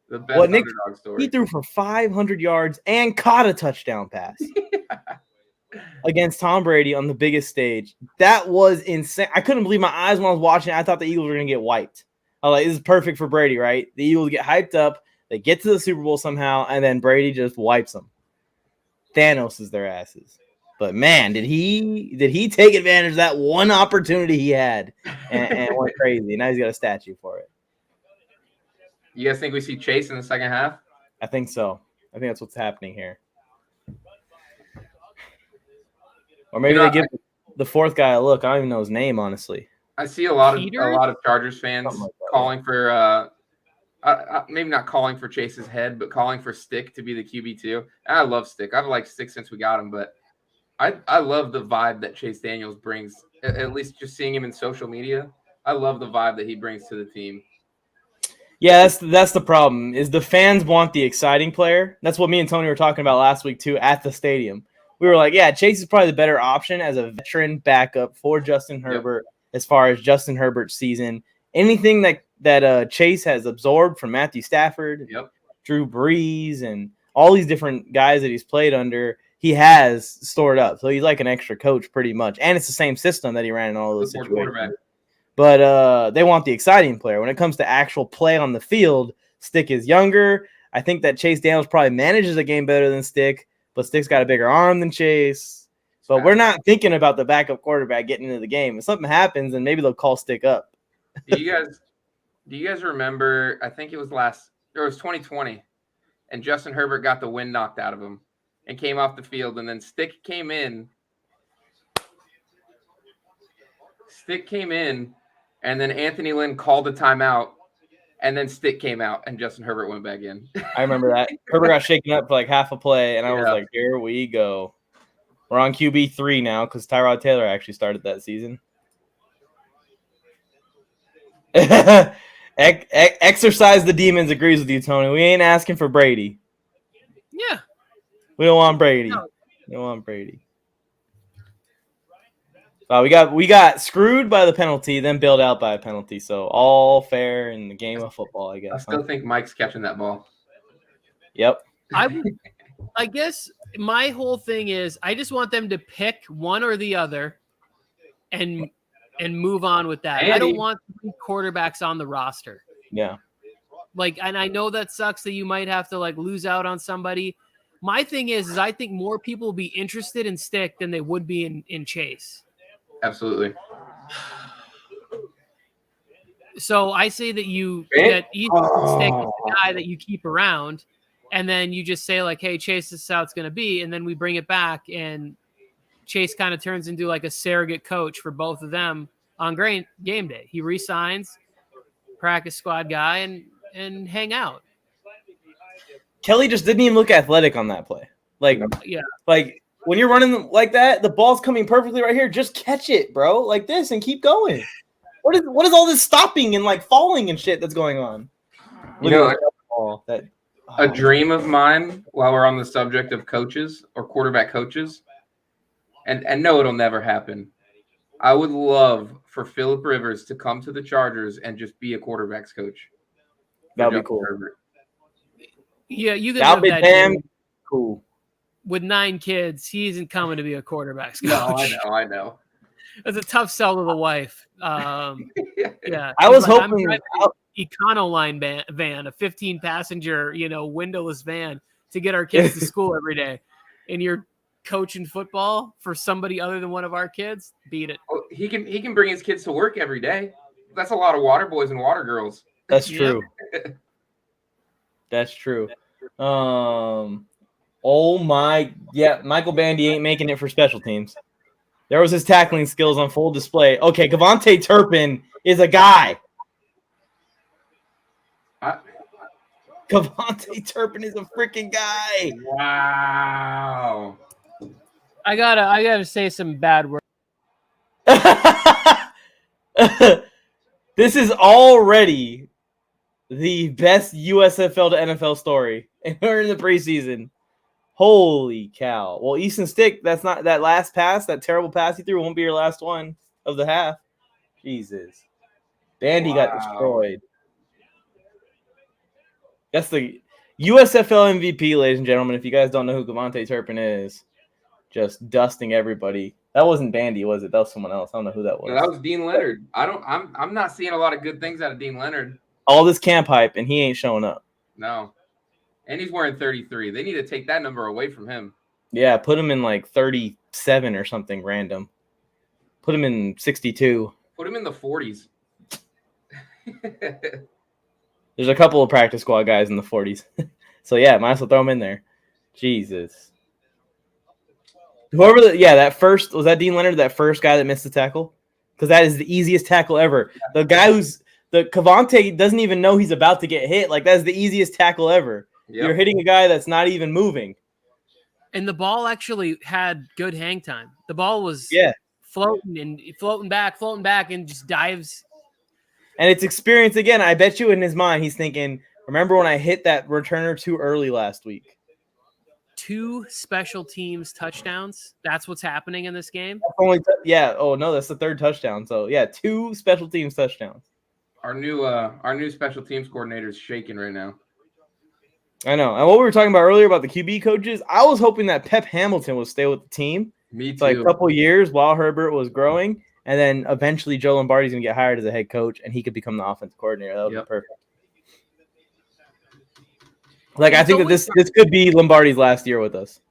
The best underdog story.
He threw for 500 yards and caught a touchdown pass against Tom Brady on the biggest stage. That was insane. I couldn't believe my eyes when I was watching it. I thought the Eagles were going to get wiped. I was like, this is perfect for Brady, right? The Eagles get hyped up. They get to the Super Bowl somehow, and then Brady just wipes them. Thanos is their asses. But, man, did he take advantage of that one opportunity he had and went crazy. Now he's got a statue for it.
You guys think we see Chase in the second half?
I think so. I think that's what's happening here. Or maybe they give the fourth guy a look. I don't even know his name, honestly.
I see a lot of Chargers fans calling for maybe not calling for Chase's head, but calling for Stick to be the QB2. I love Stick. I've liked Stick since we got him, but I love the vibe that Chase Daniels brings. At least just seeing him in social media, I love the vibe that he brings to the team.
Yeah, that's the problem. Is the fans want the exciting player. That's what me and Tony were talking about last week too at the stadium. We were like, yeah, Chase is probably the better option as a veteran backup for Justin Herbert. As far as Justin Herbert's season, anything that Chase has absorbed from Matthew Stafford, Drew Brees, and all these different guys that he's played under, he has stored up. So he's like an extra coach pretty much, and it's the same system that he ran in all those situations. But they want the exciting player. When it comes to actual play on the field, Stick is younger. I think that Chase Daniels probably manages a game better than Stick, but Stick's got a bigger arm than Chase. But we're not thinking about the backup quarterback getting into the game. If something happens, then maybe they'll call Stick up.
Do you guys remember? I think it was 2020, and Justin Herbert got the wind knocked out of him and came off the field, and then Stick came in, and then Anthony Lynn called a timeout, and then Stick came out, and Justin Herbert went back in.
I remember that. Herbert got shaken up for like half a play, and I was
Yeah.
like, here we go. We're on QB3 now because Tyrod Taylor actually started that season. Exercise the demons agrees with you, Tony. We ain't asking for Brady.
Yeah.
We don't want Brady.
No.
We don't want Brady. We got screwed by the penalty, then bailed out by a penalty. So all fair in the game of football, I guess.
I still think Mike's catching that ball.
Yep.
I guess my whole thing is I just want them to pick one or the other and move on with that. I don't want 3 quarterbacks on the roster.
Yeah.
Like, and I know that sucks that you might have to like lose out on somebody. My thing is I think more people will be interested in Stick than they would be in Chase.
Absolutely.
So I say that that Easton Stick is the guy that you keep around, and then you just say like, hey, Chase, this is how it's going to be, and then we bring it back, and Chase kind of turns into like a surrogate coach for both of them on game day. He re-signs, practice squad guy, and hang out.
Kelly just didn't even look athletic on that play. Like,
yeah,
like when you're running like that, the ball's coming perfectly right here. Just catch it, bro, like this, and keep going. What is all this stopping and like falling and shit that's going on?
You know,
a
dream of mine while we're on the subject of coaches or quarterback coaches, and no, it'll never happen. I would love for Phillip Rivers to come to the Chargers and just be a quarterback's coach.
That'd be cool.
Herbert.
Yeah, you can
that'd be damn cool.
With 9 kids, he isn't coming to be a quarterback's coach.
No, I know.
It's a tough sell to the wife. Yeah,
I was hoping
Econoline van, a 15-passenger, windowless van to get our kids to school every day. And you're coaching football for somebody other than one of our kids? Beat it.
Well, he can bring his kids to work every day. That's a lot of water boys and water girls.
That's true. That's true. Oh my, yeah, Michael Bandy ain't making it for special teams. There was his tackling skills on full display. Okay, Kevontae Turpin is a guy. Kevontae Turpin is a freaking guy.
Wow.
I gotta say some bad words.
This is already the best USFL to NFL story, and we're in the preseason. Holy cow! Well, Easton Stick, that's not that last pass, that terrible pass he threw won't be your last one of the half. Jesus, Bandy got destroyed. That's the USFL MVP, ladies and gentlemen. If you guys don't know who Kevontae Turpin is, just dusting everybody. That wasn't Bandy, was it? That was someone else. I don't know who that was.
No, that was Dean Leonard. I'm not seeing a lot of good things out of Dean Leonard.
All this camp hype, and he ain't showing up.
No. And he's wearing 33. They need to take that number away from him.
Yeah, put him in like 37 or something random. Put him in 62.
Put him in the 40s.
There's a couple of practice squad guys in the 40s. So, yeah, might as well throw him in there. Jesus. That first, was that Dean Leonard, that first guy that missed the tackle? Because that is the easiest tackle ever. The guy the Kevontae doesn't even know he's about to get hit. Like, that's the easiest tackle ever. Yep. You're hitting a guy that's not even moving.
And the ball actually had good hang time. The ball was floating back, and just dives.
And it's experience again. I bet you in his mind he's thinking, remember when I hit that returner too early last week?
2 special teams touchdowns. That's what's happening in this game.
That's the 3rd touchdown. So, 2 special teams touchdowns.
Our new special teams coordinator is shaking right now.
I know. And what we were talking about earlier about the QB coaches, I was hoping that Pep Hamilton would stay with the team.
Me too.
For like a couple years while Herbert was growing, and then eventually Joe Lombardi's going to get hired as a head coach, and he could become the offensive coordinator. That would be perfect. Like, I think that this could be Lombardi's last year with us.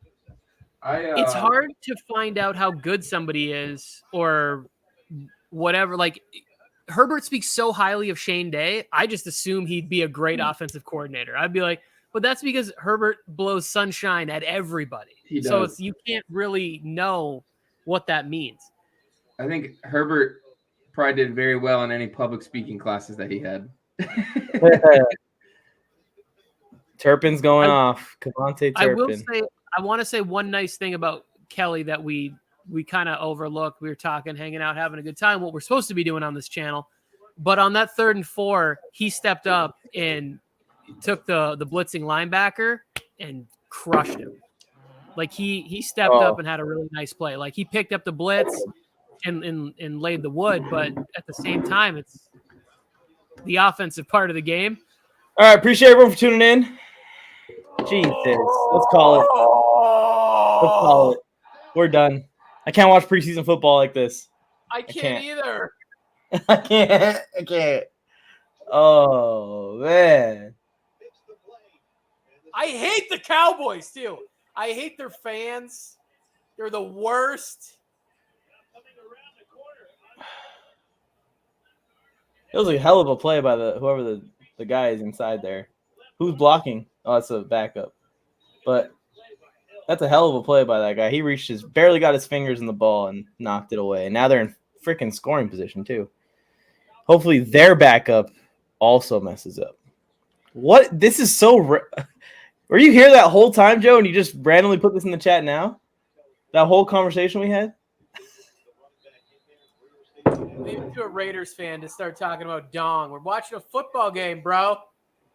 It's hard to find out how good somebody is or whatever. Like, Herbert speaks so highly of Shane Day. I just assume he'd be a great offensive coordinator. I'd be like, but that's because Herbert blows sunshine at everybody. So you can't really know what that means.
I think Herbert probably did very well in any public speaking classes that he had.
Turpin's going off. Cavante Turpin.
I want to say one nice thing about Kelly that we kind of overlooked. We were talking, hanging out, having a good time, what we're supposed to be doing on this channel. But on that 3rd and 4, he stepped up and took the blitzing linebacker and crushed him. Like he stepped up and had a really nice play. Like he picked up the blitz and laid the wood, but at the same time, it's the offensive part of the game.
All right, appreciate everyone for tuning in. Jesus, let's call it. We're done. I can't watch preseason football like this.
I can't either.
I can't. Oh, man.
I hate the Cowboys, too. I hate their fans. They're the worst.
It was a hell of a play by whoever the guy is inside there. Who's blocking? Oh, it's a backup. But that's a hell of a play by that guy. He barely got his fingers in the ball and knocked it away. And now they're in freaking scoring position too. Hopefully their backup also messes up. What? This is so... Were you here that whole time, Joe, and you just randomly put this in the chat now? That whole conversation we had?
Maybe to a Raiders fan to start talking about dong. We're watching a football game, bro.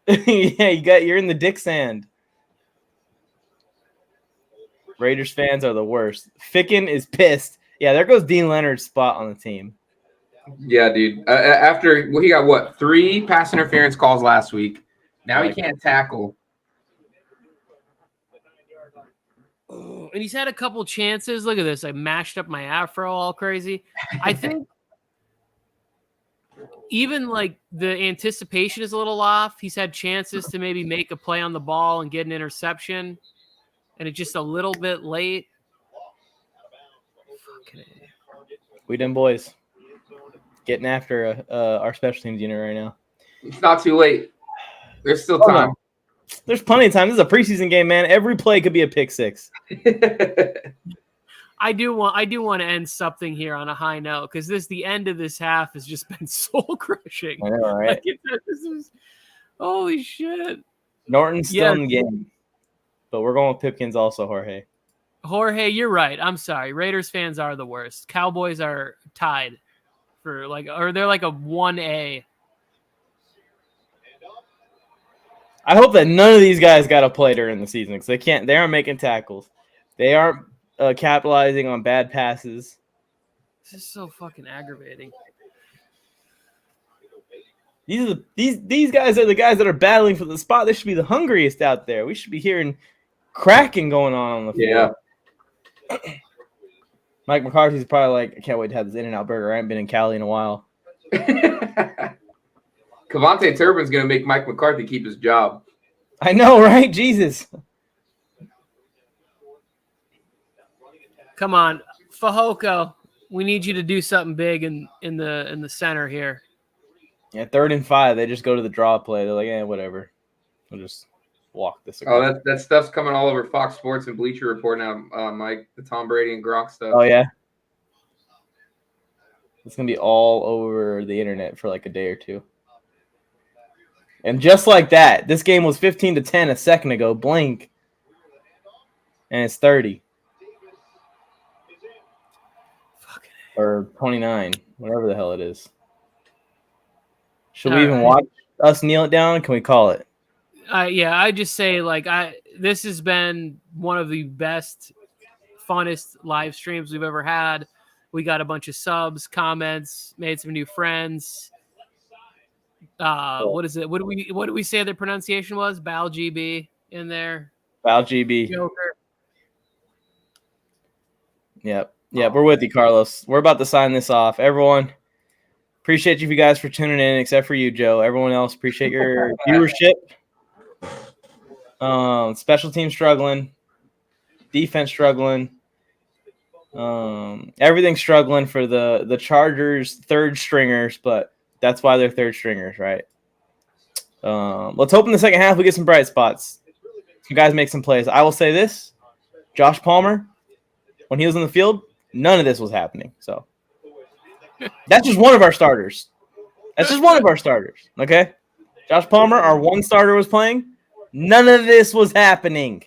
Yeah, you're in the dick sand. Raiders fans are the worst. Ficken is pissed. Yeah, there goes Dean Leonard's spot on the team.
Yeah, dude. He got 3 pass interference calls last week. Now he can't tackle.
Oh, and he's had a couple chances. Look at this. I mashed up my afro all crazy. I think even like the anticipation is a little off. He's had chances to maybe make a play on the ball and get an interception, and it's just a little bit late.
We done, boys. Getting after our special teams unit right now.
It's not too late. There's still time.
No. There's plenty of time. This is a preseason game, man. Every play could be a pick six.
I do want to end something here on a high note because the end of this half has just been soul crushing.
I know, right?
Holy shit.
Norton's still in the game, but we're going with Pipkins also, Jorge.
Jorge, you're right. I'm sorry. Raiders fans are the worst. Cowboys are tied for they're like a 1A.
I hope that none of these guys got to play during the season because they aren't making tackles. They aren't capitalizing on bad passes.
This is so fucking aggravating.
These guys are the guys that are battling for the spot. They should be the hungriest out there. We should be hearing cracking going on the field. Yeah. Mike McCarthy's probably like, I can't wait to have this In-N-Out burger. I haven't been in Cali in a while.
Cavante Turpin's going to make Mike McCarthy keep his job.
I know, right? Jesus.
Come on, Fajoko. We need you to do something big in the center here.
Yeah, 3rd and 5. They just go to the draw play. They're like, whatever. We'll just walk this across.
Oh, that stuff's coming all over Fox Sports and Bleacher Report now, Mike. The Tom Brady and Gronk stuff.
Oh, yeah? It's going to be all over the internet for like a day or two. And just like that, this game was 15-10 a second ago. Blink. And it's 30. Or 29. Whatever the hell it is. Should we even watch us kneel it down? Can we call it?
Yeah, I just say this has been one of the best, funnest live streams we've ever had. We got a bunch of subs, comments, made some new friends. What is it? What do we say the pronunciation was? Bal GB in there.
Bal GB.
Joker.
Yep. Yeah, we're with you, Carlos. We're about to sign this off. Everyone, appreciate you guys for tuning in, except for you, Joe. Everyone else, appreciate your viewership. Special team struggling. Defense struggling. Everything's struggling for the Chargers' third stringers, but That's why they're third stringers, right? Let's hope in the second half we get some bright spots. Some guys make some plays. I will say this. Josh Palmer, when he was in the field, none of this was happening. So that's just one of our starters. Okay? Josh Palmer, our one starter, was playing. None of this was happening.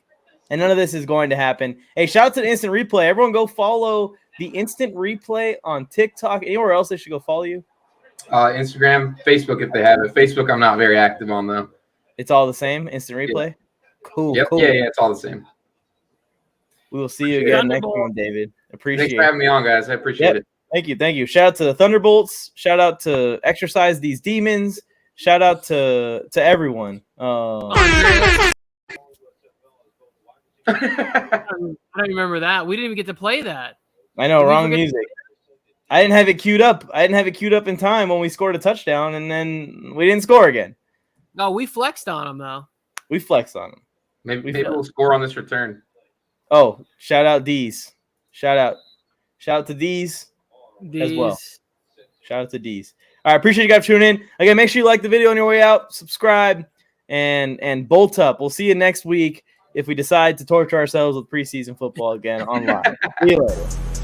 And none of this is going to happen. Hey, shout out to the instant replay. Everyone go follow the instant replay on TikTok. Anywhere else they should go follow you?
Instagram, Facebook if they have it. Facebook I'm not very active on, though.
It's all the same, instant replay?
Yeah.
Cool,
Yep.
cool.
Yeah, it's all the same.
We will see you again next one, David. Appreciate it.
Thanks for having me on, guys. I appreciate it.
Thank you. Shout out to the Thunderbolts. Shout out to Exercise These Demons. Shout out to everyone.
I don't remember that. We didn't even get to play that.
I know, wrong music. I didn't have it queued up. In time when we scored a touchdown, and then we didn't score again.
No, we flexed on them, though.
We flexed on them.
Maybe we'll score on this return.
Oh, shout out D's. Shout out to D's as well. Shout out to D's. All right, appreciate you guys tuning in. Again, make sure you like the video on your way out, subscribe, and bolt up. We'll see you next week if we decide to torture ourselves with preseason football again online. See you later.